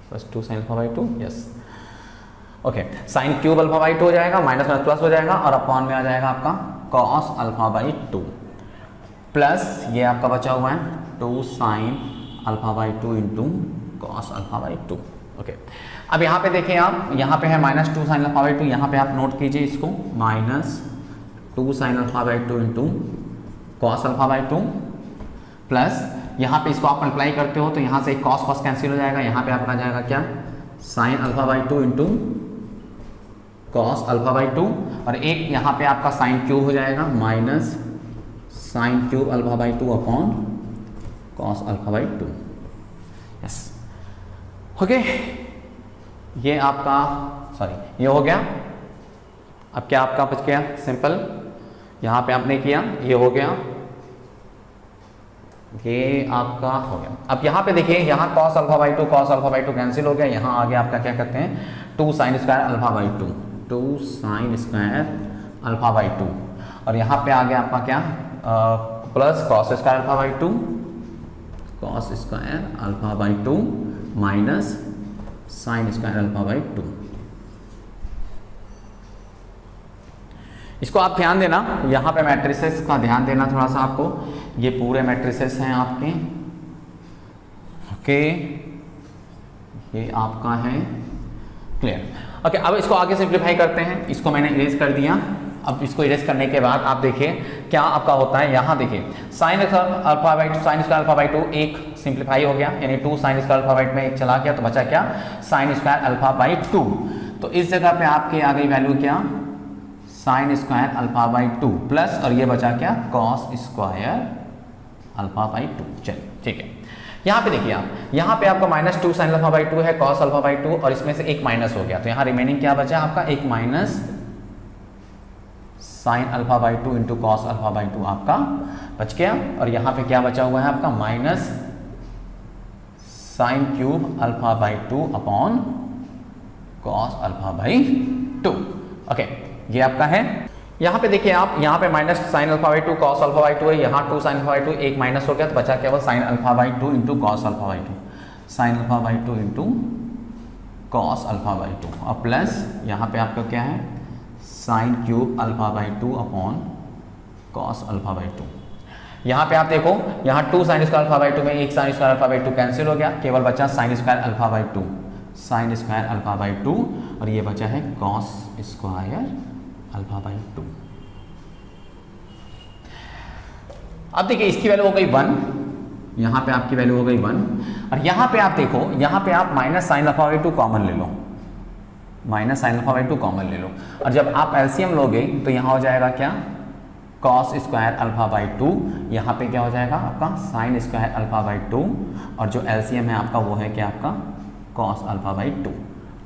plus 2 sign alpha by 2, yes, okay, sine cube alpha by 2 हो जाएगा, माइनस में प्लस हो जाएगा, और अपॉन में आ जाएगा आपका कॉस अल्फा बाई 2 प्लस ये आपका बचा हुआ है 2 sign alpha by 2 into cos alpha by 2। Okay, अब यहाँ पे देखिए आप, यहाँ पे है माइनस 2 साइन अल्फा बाई 2, यहाँ पे आप नोट कीजिए इसको, minus 2 sign alpha by 2 into cos alpha by 2 plus यहाँ पे इसको आप मल्टीप्लाई करते हो तो यहाँ से कॉस कॉस कैंसिल हो जाएगा, यहाँ पे आपका आ जाएगा क्या, sign alpha by 2 into cos alpha by 2, और एक यहाँ पे आपका साइन क्यूब हो जाएगा minus sine cube alpha by 2 upon cos alpha by 2। Yes, okay, ये आपका सॉरी ये हो गया। अब क्या आपका बच गया, सिंपल, यहाँ पे आपने किया, ये हो गया, ये आपका हो गया। अब यहाँ पे देखिए, यहाँ cos alpha by 2 cos alpha by 2 cancel हो गया, यहाँ आगे आपका क्या करते हैं 2 sine square alpha by 2 2 sine square alpha by 2, और यहाँ पे आ गया आपका क्या plus cos square alpha by 2 cos square alpha by 2 minus sine square alpha by 2। इसको आप ध्यान देना, यहाँ पे मैट्रिसेस का ध्यान देना थोड़ा सा आपको। ये पूरे मैट्रिसेस हैं आपके, ओके, ये आपका है, क्लियर। ओके, अब इसको आगे सिंप्लीफाई करते हैं। इसको मैंने इरेज कर दिया। अब इसको इरेज करने के बाद आप देखिए क्या आपका होता है। यहाँ देखिए sign alpha by sine square alpha by 2 एक सिंप्लीफाई हो गया, यानी 2 साइन स्क्वायर अल्फा बाई में एक चला गया, तो बचा क्या, साइन स्क्वायर अल्फा बाई 2। तो इस जगह पे आपके आ गई वैल्यू क्या, sine square alpha by 2 plus, और ये बचा क्या, कॉस स्क्वायर अल्फा बाई 2। चलिए ठीक है, यहाँ पे देखिए आप, यहाँ पे आपका -2 साइन अल्फा बाई 2 है, कॉस अल्फा बाई 2, और इसमें से एक माइनस हो गया, तो यहाँ रिमेनिंग क्या बचा आपका, एक minus sine alpha by 2 into cos alpha by 2 आपका बच गया। और यहाँ पे क्या बचा हुआ है आपका, minus sine cube alpha by 2 upon cos alpha by 2। Okay, ये आपका है। यहाँ पे देखिए आप, यहाँ पे minus sine alpha by 2 cos alpha by 2 है, यहाँ 2 साइन अल्फा बाई 2 एक माइनस हो गया, तो बचा क्या, वो sign alpha by 2 into cos alpha by 2, sign alpha by 2 into cos alpha by 2, और प्लस यहाँ पे आपका क्या है, sine cube alpha by 2 upon cos alpha by 2। यहाँ पे आप देखो, यहाँ 2 साइन स्क्वायर अल्फा बाई 2 में एक sine square alpha by 2 cancel हो गया, केवल बचा sine square alpha by 2, sine square alpha by 2, और ये बचा है कॉस स्क्वायर अल्फा बाई 2। अब देखिए इसकी वैल्यू हो गई 1, यहाँ पे आपकी वैल्यू हो गई 1, और यहाँ पे आप देखो, यहाँ पे आप minus sine alpha by 2 common ले लो, minus sine alpha by 2 common ले लो, और जब आप एलसीएम लोगे तो यहाँ हो जाएगा क्या, कॉस स्क्वायर अल्फा बाई 2, यहाँ पे क्या हो जाएगा आपका, साइन स्क्वायर अल्फा बाई 2, और जो एलसीएम है आपका वो है क्या, आपका कॉस अल्फा बाई 2।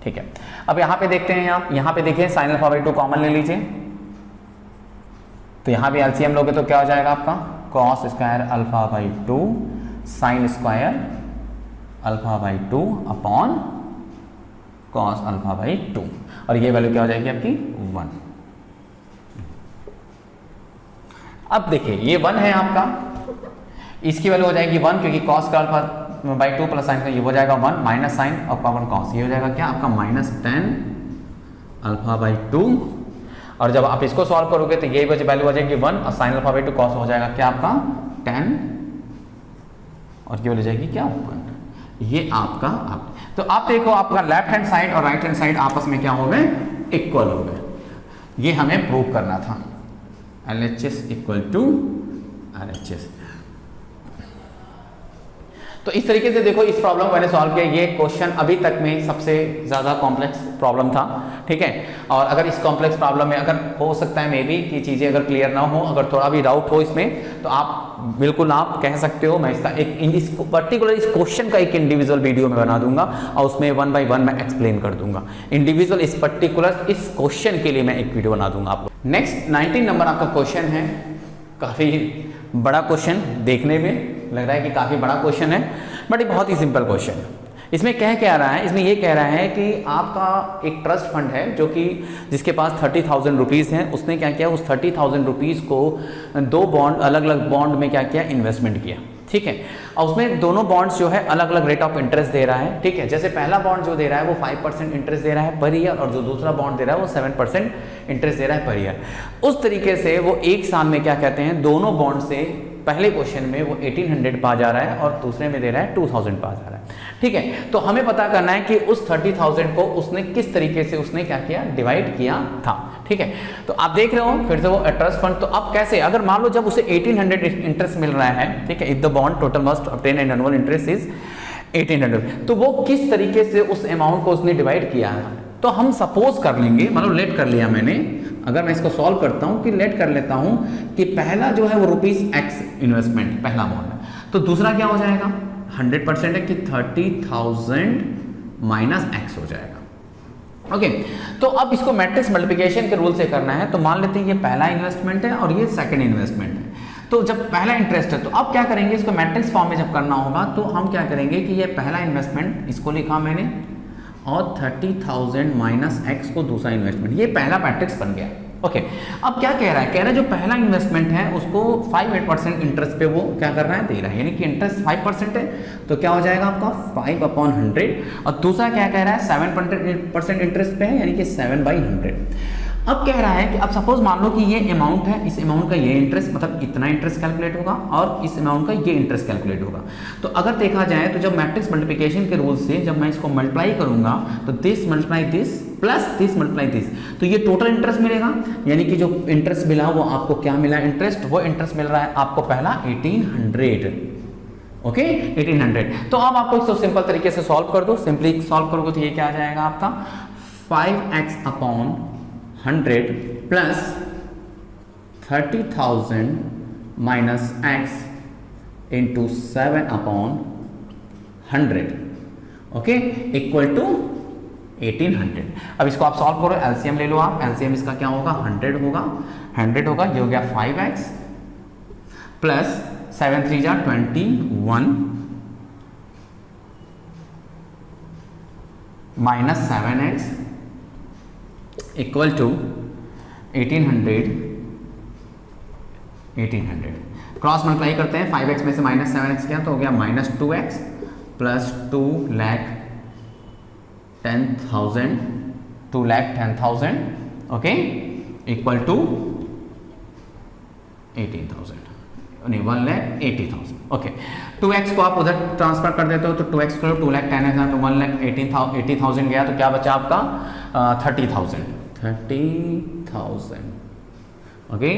ठीक है, अब यहाँ पे देखते हैं आप, यहाँ पे देखिए साइन अल्फा बाई 2 कॉमन ले लीजिए, तो यहाँ भी एलसीएम लोगे तो क्या हो जाएगा आपका, cos square alpha by 2 sine square alpha by 2 upon cos alpha by 2, और ये वैल्यू क्या हो जाएगी आपकी 1। अब देखिए ये 1 है आपका, इसकी वैल्यू हो जाएगी 1, क्योंकि कॉस का अल्फा बाई 2 प्लस साइन का ये हो जाएगा 1, माइनस साइन और कॉमन कॉस, ये हो जाएगा क्या आपका -10 अल्फा बाई 2, और जब आप इसको सॉल्व करोगे तो ये वैल्यू हो जाएगी 1, और साइन अल्फा बाई 2 कॉस हो जाएगा क्या आपका 10, और ये वैल्यू जाएगी क्या 1। ये आपका तो आप देखो आपका लेफ्ट हैंड साइड और राइट हैंड साइड आपस में क्या हो गए, इक्वल हो गए। ये हमें प्रूव करना था, LHS इक्वल टू RHS। तो इस तरीके से देखो इस प्रॉब्लम को मैंने सॉल्व किया। ये क्वेश्चन अभी तक में सबसे ज़्यादा कॉम्प्लेक्स प्रॉब्लम था, ठीक है। और अगर इस कॉम्प्लेक्स प्रॉब्लम में अगर हो सकता है मे बी कि चीज़ें अगर क्लियर ना हो, अगर थोड़ा भी डाउट हो इसमें, तो आप बिल्कुल आप कह सकते हो। मैं इसका एक पर्टिकुलर इस क्वेश्चन का एक इंडिविजुअल वीडियो में बना दूंगा और उसमें 1 बाय 1 मैं एक्सप्लेन कर दूंगा इंडिविजुअल इस पर्टिकुलर इस क्वेश्चन के लिए मैं एक वीडियो बना दूंगा आपको। नेक्स्ट 19 नंबर आपका क्वेश्चन है, काफ़ी बड़ा क्वेश्चन देखने में लग रहा है कि काफ़ी बड़ा क्वेश्चन है, बट ये बहुत ही सिंपल क्वेश्चन है। इसमें कह रहा है, इसमें ये कह रहा है कि आपका एक ट्रस्ट फंड है जो कि जिसके पास 30,000 रुपीज़ हैं। उसने क्या किया, उस 30,000 रुपीज़ को 2 बॉन्ड अलग अलग बॉन्ड में क्या किया, इन्वेस्टमेंट किया, ठीक है। और उसमें दोनों बॉन्ड्स जो है अलग अलग रेट ऑफ इंटरेस्ट दे रहा है, ठीक है। जैसे पहला बॉन्ड जो दे रहा है वो 5% इंटरेस्ट दे रहा है पर ईयर, और जो दूसरा बॉन्ड दे रहा है वो 7% इंटरेस्ट दे रहा है पर ईयर। उस तरीके से वो एक साल में क्या कहते हैं, दोनों बॉन्ड से पहले क्वेश्चन में वो 1800 पा जा रहा है और दूसरे में दे रहा है 2000 पा जा रहा है, ठीक है। तो हमें पता करना है कि उस 30,000 को उसने किस तरीके से उसने क्या किया, डिवाइड किया था, ठीक है। तो आप देख रहे हो फिर से वो ट्रस्ट फंड, तो अब कैसे, अगर मान लो जब उसे 1800 इंटरेस्ट मिल रहा है, ठीक है, if the bond total must obtain and annual interest is 1800, तो वो किस तरीके से उस अमाउंट को उसने डिवाइड किया है। तो हम सपोज कर लेंगे, मतलब लेट कर लिया मैंने, अगर मैं इसको सॉल्व करता हूं कि लेट कर लेता हूं कि पहला जो है वो ₹X इन्वेस्टमेंट पहला बॉन्ड है, तो दूसरा क्या हो जाएगा, 100% है कि 30,000 माइनस X हो जाएगा, ओके। तो अब इसको मैट्रिक्स मल्टीप्लिकेशन के रूल से करना है, तो मान लेते हैं ये पहला इन्वेस्टमेंट है और ये सेकंड इन्वेस्टमेंट है। तो जब पहला इंटरेस्ट है तो अब क्या करेंगे, इसको मैट्रिक्स फॉर्म में जब करना होगा तो हम क्या करेंगे कि ये पहला इन्वेस्टमेंट इसको लिखा मैंने और 30,000 माइनस X को दूसरा इन्वेस्टमेंट, ये पहला मैट्रिक्स बन गया, ओके अब क्या कह रहा है, कह रहा है जो पहला इन्वेस्टमेंट है उसको 5% इंटरेस्ट पे वो क्या कर रहा है, दे रहा है, यानी कि इंटरेस्ट 5% है तो क्या हो जाएगा आपका 5/100। और दूसरा क्या कह रहा है 7% इंटरेस्ट पे है, यानी कि 7/100। अब कह रहा है कि अब सपोज मान लो कि ये अमाउंट है, इस अमाउंट का ये इंटरेस्ट मतलब इतना इंटरेस्ट कैलकुलेट होगा और इस अमाउंट का ये इंटरेस्ट कैलकुलेट होगा। तो अगर देखा जाए तो जब मैट्रिक्स मल्टीप्लिकेशन के रूल से जब मैं इसको मल्टीप्लाई करूंगा तो this multiply this plus this multiply this, तो ये टोटल इंटरेस्ट मिलेगा, यानी कि जो इंटरेस्ट मिला वो आपको क्या मिला इंटरेस्ट, वो इंटरेस्ट मिल रहा है आपको पहला 1800। ओके 1800। तो अब आपको इसको सिंपल तरीके से सॉल्व कर दो, सिंपली सॉल्व करोगे तो ये क्या आ जाएगा आपका 5x/100 plus 30,000 minus x into 7/100 okay equal to 1800। अब इसको आप सॉल्व करो, एलसीएम ले लो आप, एलसीएम इसका क्या होगा 100 होगा, 100 होगा, ये हो गया 5x प्लस 7 3 जा 21 minus 7x equal to 1800 cross multiply करते हैं, 5x में से माइनस 7x किया तो हो गया minus 2x plus 2,10,000 okay equal to 18,000 नहीं 1,80,000 ओके। 2x को आप उधर ट्रांसफर कर देते हो तो 2x करो 2,10,000 तो 1,80,000 गया तो क्या बचा आपका 30,000 ओके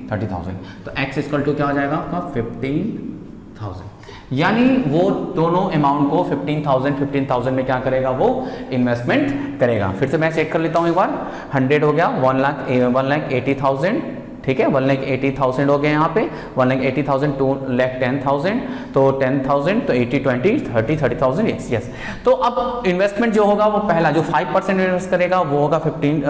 30,000। तो x इक्वल टू क्या हो जाएगा आपका 15,000, यानी वो दोनों अमाउंट को 15,000 में क्या करेगा वो इन्वेस्टमेंट करेगा। फिर से मैं चेक कर लेता हूँ एक बार, 100 हो गया 1,80,000 ठीक है 1,80,000 हो गए यहाँ पे 1,80,000 2,10,000 तो 10,000 तो 80 20 30 30,000 यस। तो अब इन्वेस्टमेंट जो होगा वो पहला जो 5% इन्वेस्ट करेगा वो होगा 15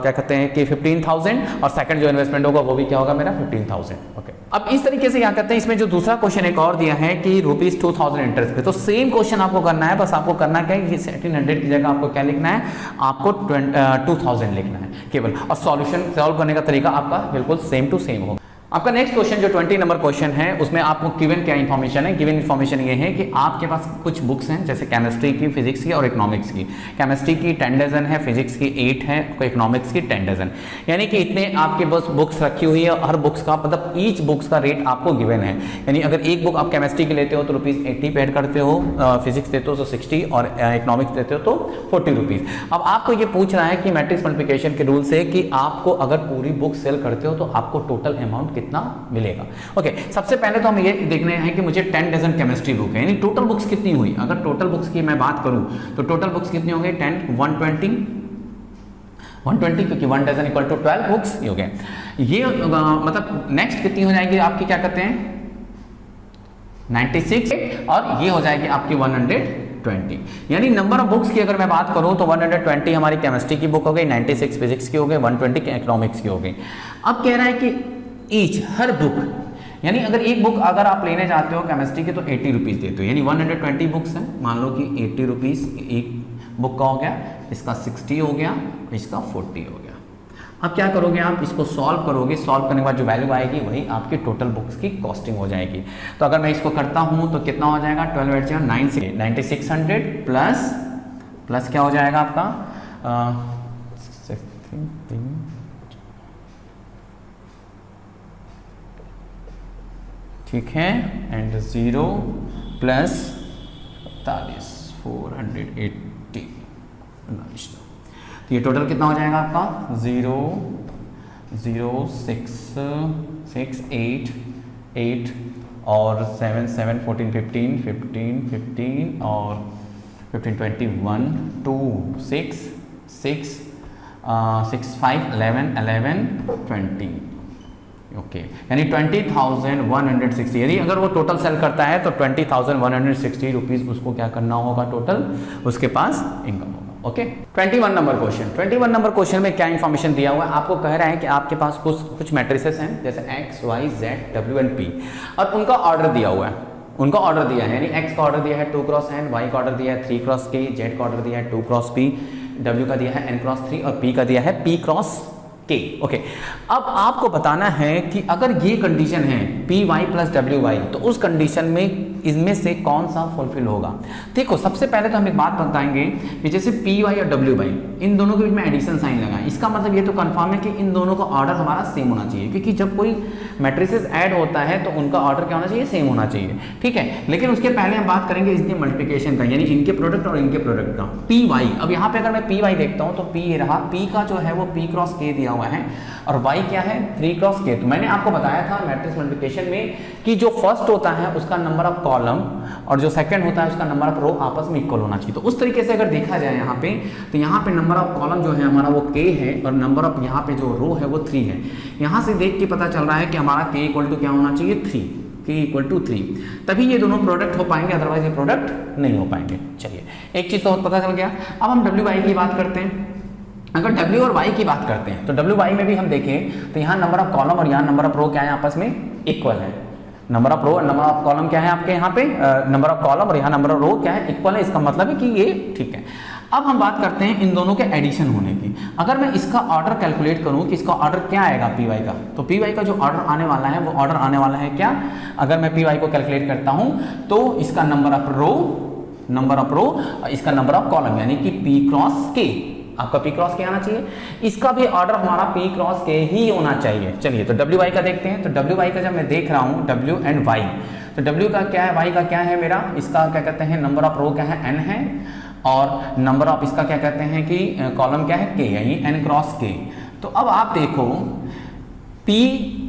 क्या कहते हैं कि 15,000 और सेकंड जो इन्वेस्टमेंट होगा वो भी क्या होगा मेरा 15,000 ओके। अब इस तरीके से क्या करते हैं, इसमें जो दूसरा क्वेश्चन एक और दिया है कि ₹2,000 इंटरेस्ट पे, तो सेम क्वेश्चन आपको करना है, बस आपको करना क्या है कि 1,700 की जगह आपको क्या लिखना है, आपको 2,000 लिखना है केवल, और सॉल्यूशन सॉल्व करने का तरीका आपका बिल्कुल सेम टू सेम होगा। आपका नेक्स्ट क्वेश्चन जो 20 नंबर क्वेश्चन है उसमें आपको गिवन क्या इन्फॉर्मेशन है, गिवन इन्फॉर्मेशन ये है कि आपके पास कुछ बुक्स हैं जैसे केमिस्ट्री की, फिजिक्स की और इकोनॉमिक्स की। केमिस्ट्री की 10 डजन है, फिजिक्स की 8 है, इकोनॉमिक्स की 10 डजन, यानी कि इतने आपके बस बुक्स रखी हुई है। हर बुक्स का मतलब ईच बुक्स का रेट आपको गिवन है, यानी अगर एक बुक आप केमिस्ट्री की लेते हो तो ₹80 पेड करते हो, फिजिक्स देते हो तो 60 और इकोनॉमिक्स देते हो तो ₹40। अब आपको ये पूछ रहा है कि मैट्रिक्स मल्टीप्लिकेशन के रूल से कि आपको अगर पूरी बुक सेल करते हो तो आपको टोटल अमाउंट कितना मिलेगा। ओके सबसे पहले तो हम ये देखने हैं कि मुझे 10 डजन केमिस्ट्री बुक है, यानी टोटल बुक्स कितनी हुई। अगर टोटल बुक्स की मैं बात करूं तो टोटल बुक्स कितनी हो गई 120 क्योंकि 1 डजन इक्वल टू 12 बुक्स हो गए। ये मतलब नेक्स्ट कितनी हो जाएगी आपकी क्या कहते हैं 96 और ये हो जाएगी आपकी 120, यानी नंबर ऑफ बुक्स की अगर मैं बात करूं तो 120 हमारी केमिस्ट्री की बुक हो गई, 96 फिजिक्स की हो गई, 120 इकोनॉमिक्स की हो गई। अब कह रहा है कि ईच हर बुक, यानी अगर एक बुक अगर आप लेने जाते हो केमिस्ट्री के तो ₹80 देते हो, यानी 120 बुक्स हैं, मान लो कि ₹80 एक बुक का हो गया, इसका 60 हो गया, इसका 40 हो गया। अब क्या करोगे आप इसको सॉल्व करोगे, सॉल्व करने के बाद जो वैल्यू आएगी वही आपकी टोटल बुक्स की कॉस्टिंग हो जाएगी। तो अगर मैं इसको करता हूं तो कितना हो जाएगा 9600 प्लस क्या हो जाएगा आपका ठीक है एंड 0 प्लस 45 480। तो ये टोटल कितना हो जाएगा आपका 0 0 6 6 8 8 और 7 7 14 15 15 15 और 15 21 2 6 6 6 5 11 11 20 ओके यानी 20,160, यदि अगर वो टोटल सेल करता है तो 20,160 रुपीज़ उसको क्या करना होगा टोटल उसके पास इनकम होगा। ओके 21 नंबर क्वेश्चन में क्या इन्फॉर्मेशन दिया हुआ है, आपको कह रहा है कि आपके पास कुछ मैट्रिसेस हैं जैसे x y z w and p और उनका ऑर्डर दिया हुआ है, यानी x का ऑर्डर दिया है 2 क्रॉस n, y का ऑर्डर दिया है 3 क्रॉस k, z का ऑर्डर दिया है 2 क्रॉस p, w का दिया है n क्रॉस 3 और p का दिया है p क्रॉस के। ओके, अब आपको बताना है कि अगर ये कंडीशन है पी वाई प्लस डब्ल्यू वाई, तो उस कंडीशन में इनमें से कौन सा फुलफिल होगा। देखो सबसे पहले तो हम एक बात बताएंगे कि जैसे पी वाई और डब्ल्यू वाई इन दोनों के बीच में एडिशन साइन लगाएं, इसका मतलब ये तो कंफर्म है कि इन दोनों का ऑर्डर हमारा सेम होना चाहिए, क्योंकि जब कोई मैट्रिसेस ऐड होता है तो उनका ऑर्डर क्या होना चाहिए, सेम होना चाहिए। ठीक है, लेकिन उसके पहले हम बात करेंगे इसके मल्टीप्लिकेशन का, यानी इनके प्रोडक्ट और इनके प्रोडक्ट का। पी वाई, अब यहाँ पे अगर मैं पी वाई देखता हूँ तो पी ये रहा, पी का जो है वो पी क्रॉस के दिया हुआ है और वाई क्या है 3 क्रॉस के। तो मैंने आपको बताया था मैट्रिक्स मल्टीप्लिकेशन में कि जो फर्स्ट होता है उसका नंबर ऑफ कॉलम और जो सेकंड होता है उसका नंबर ऑफ रो आपस में इक्वल होना चाहिए। तो उस तरीके से अगर देखा जाए यहाँ पे, तो यहाँ पे नंबर ऑफ कॉलम जो है हमारा वो k है और नंबर ऑफ यहाँ पे जो रो है वो 3 है। यहाँ से देख के पता चल रहा है कि हमारा k इक्वल टू क्या होना चाहिए 3, k इक्वल टू 3, तभी ये दोनों प्रोडक्ट हो पाएंगे, अदरवाइज ये प्रोडक्ट नहीं हो पाएंगे। चलिए एक चीज तो पता चल गया। अब हम डब्ल्यू वाई की बात करते हैं। अगर W और Y की बात करते हैं तो W Y में भी हम देखें तो यहाँ नंबर ऑफ कॉलम और यहाँ नंबर ऑफ रो क्या है आपस में इक्वल है। नंबर ऑफ रो और नंबर ऑफ कॉलम क्या है आपके यहाँ पे, नंबर ऑफ कॉलम और यहाँ नंबर ऑफ रो क्या है इक्वल है, इसका मतलब है कि ये ठीक है। अब हम बात करते हैं इन दोनों के एडिशन होने की। अगर मैं इसका ऑर्डर कैलकुलेट करूँ कि इसका ऑर्डर क्या आएगा पी वाई का, तो पी वाई का जो ऑर्डर आने वाला है वो ऑर्डर आने वाला है क्या, अगर मैं पी वाई को कैलकुलेट करता हूँ तो इसका नंबर ऑफ रो, इसका नंबर ऑफ कॉलम यानी कि पी क्रॉस के, आपका पी क्रॉस के आना चाहिए, इसका भी ऑर्डर हमारा पी क्रॉस के ही होना चाहिए। चलिए तो डब्ल्यू वाई का देखते हैं। तो डब्ल्यू वाई का जब मैं देख रहा हूँ डब्ल्यू एंड वाई, तो डब्ल्यू का क्या है, वाई का क्या है मेरा, इसका क्या कहते हैं नंबर ऑफ रो क्या है n है और नंबर ऑफ इसका क्या कहते हैं कि कॉलम क्या है k, यानी n क्रॉस k। तो अब आप देखो P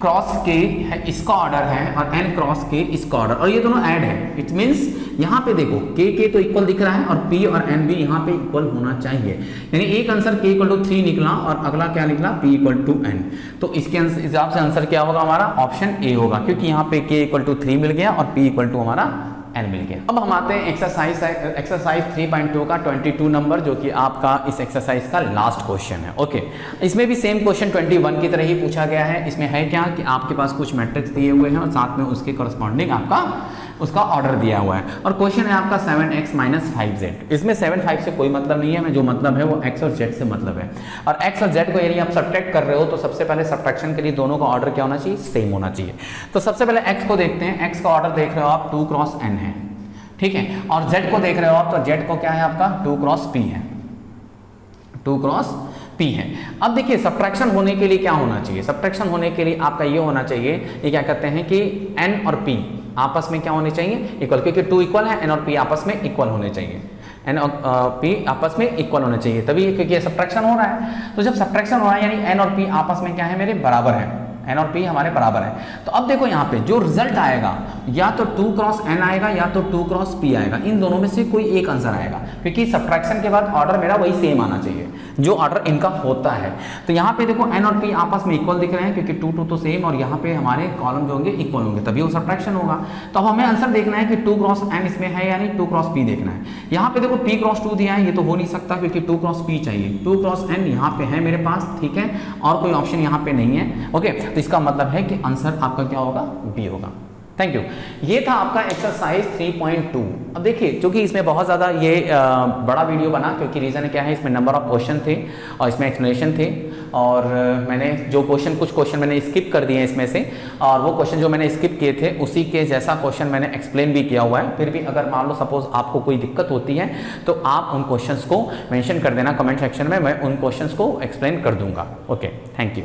क्रॉस K है इसका ऑर्डर है और N क्रॉस K इसका ऑर्डर, और ये दोनों ऐड है। इट मींस यहाँ पे देखो K तो इक्वल दिख रहा है और P और N भी यहाँ पे इक्वल होना चाहिए, यानी एक आंसर K इक्वल टू 3 निकला और अगला क्या निकला P इक्वल टू N। तो इसके हिसाब से आंसर क्या होगा हमारा, ऑप्शन ए होगा, क्योंकि यहाँ पे K इक्वल टू 3 मिल गया और P इक्वल टू हमारा N मिल गया। अब हम आते हैं एक्सरसाइज 3.2 का 22 नंबर, जो कि आपका इस एक्सरसाइज का लास्ट क्वेश्चन है। ओके, इसमें भी सेम क्वेश्चन 21 की तरह ही पूछा गया है। इसमें है क्या कि आपके पास कुछ मैट्रिक्स दिए हुए हैं और साथ में उसके करस्पॉन्डिंग आपका उसका ऑर्डर दिया हुआ है, और क्वेश्चन है आपका 7x माइनस 5z। इसमें 7 5 से कोई मतलब नहीं है, हमें जो मतलब है वो x और z से मतलब है, और x और z को यदि आप सब्ट्रैक्ट कर रहे हो तो सबसे पहले सब्ट्रैक्शन के लिए दोनों का ऑर्डर क्या होना चाहिए, सेम होना चाहिए। तो सबसे पहले x को देखते हैं। x का ऑर्डर देख रहे हो आप 2 क्रॉस n है, ठीक है, और z को देख रहे हो आप तो z को क्या है आपका 2 क्रॉस p है, 2 क्रॉस p है। अब देखिए सब्ट्रैक्शन होने के लिए क्या होना चाहिए, सब्ट्रैक्शन होने के लिए आपका ये होना चाहिए, ये क्या कहते हैं कि n और p आपस में क्या होने चाहिए, इक्वल, क्योंकि 2 इक्वल है, n और p आपस में इक्वल होने चाहिए, n और p आपस में इक्वल होने चाहिए, तभी क्योंकि सब्ट्रैक्शन हो रहा है। तो जब सब्ट्रैक्शन हो रहा है यानी n और p आपस में क्या है मेरे बराबर है, n और p हमारे बराबर है। तो अब देखो यहाँ पे जो रिजल्ट आएगा या तो 2 क्रॉस n आएगा या तो 2 क्रॉस p आएगा, इन दोनों में से कोई एक आंसर आएगा, क्योंकि सब्ट्रैक्शन के बाद ऑर्डर मेरा वही सेम आना चाहिए जो ऑर्डर इनका होता है। तो यहाँ पे देखो n और p आपस में इक्वल दिख रहे हैं, क्योंकि 2 2 तो सेम, और यहाँ पे हमारे कॉलम जो होंगे इक्वल होंगे, तभी वो सब्ट्रैक्शन होगा। तो अब हमें आंसर देखना है कि 2 क्रॉस n इसमें है यानी 2 क्रॉस p देखना है। यहाँ पे देखो p क्रॉस 2 दिया है, ये तो हो नहीं सकता क्योंकि 2 क्रॉस p चाहिए, 2 क्रॉस n यहाँ पे है मेरे पास, ठीक है, और कोई ऑप्शन यहाँ पे नहीं है। ओके, तो इसका मतलब है कि आंसर आपका क्या होगा, बी होगा। Thank you. ये था आपका एक्सरसाइज 3.2। अब देखिए क्योंकि इसमें बहुत ज़्यादा ये बड़ा वीडियो बना, क्योंकि रीज़न क्या है, इसमें नंबर ऑफ क्वेश्चन थे और इसमें एक्सप्लेनेशन थे, और मैंने जो कुछ क्वेश्चन मैंने स्किप कर दिए इसमें से, और वो क्वेश्चन जो मैंने स्किप किए थे उसी के जैसा क्वेश्चन मैंने एक्सप्लेन भी किया हुआ है। फिर भी अगर मान लो सपोज आपको कोई दिक्कत होती है तो आप उन क्वेश्चंस को मेंशन कर देना कमेंट सेक्शन में, मैं उन क्वेश्चंस को एक्सप्लेन कर दूंगा। Okay, thank you.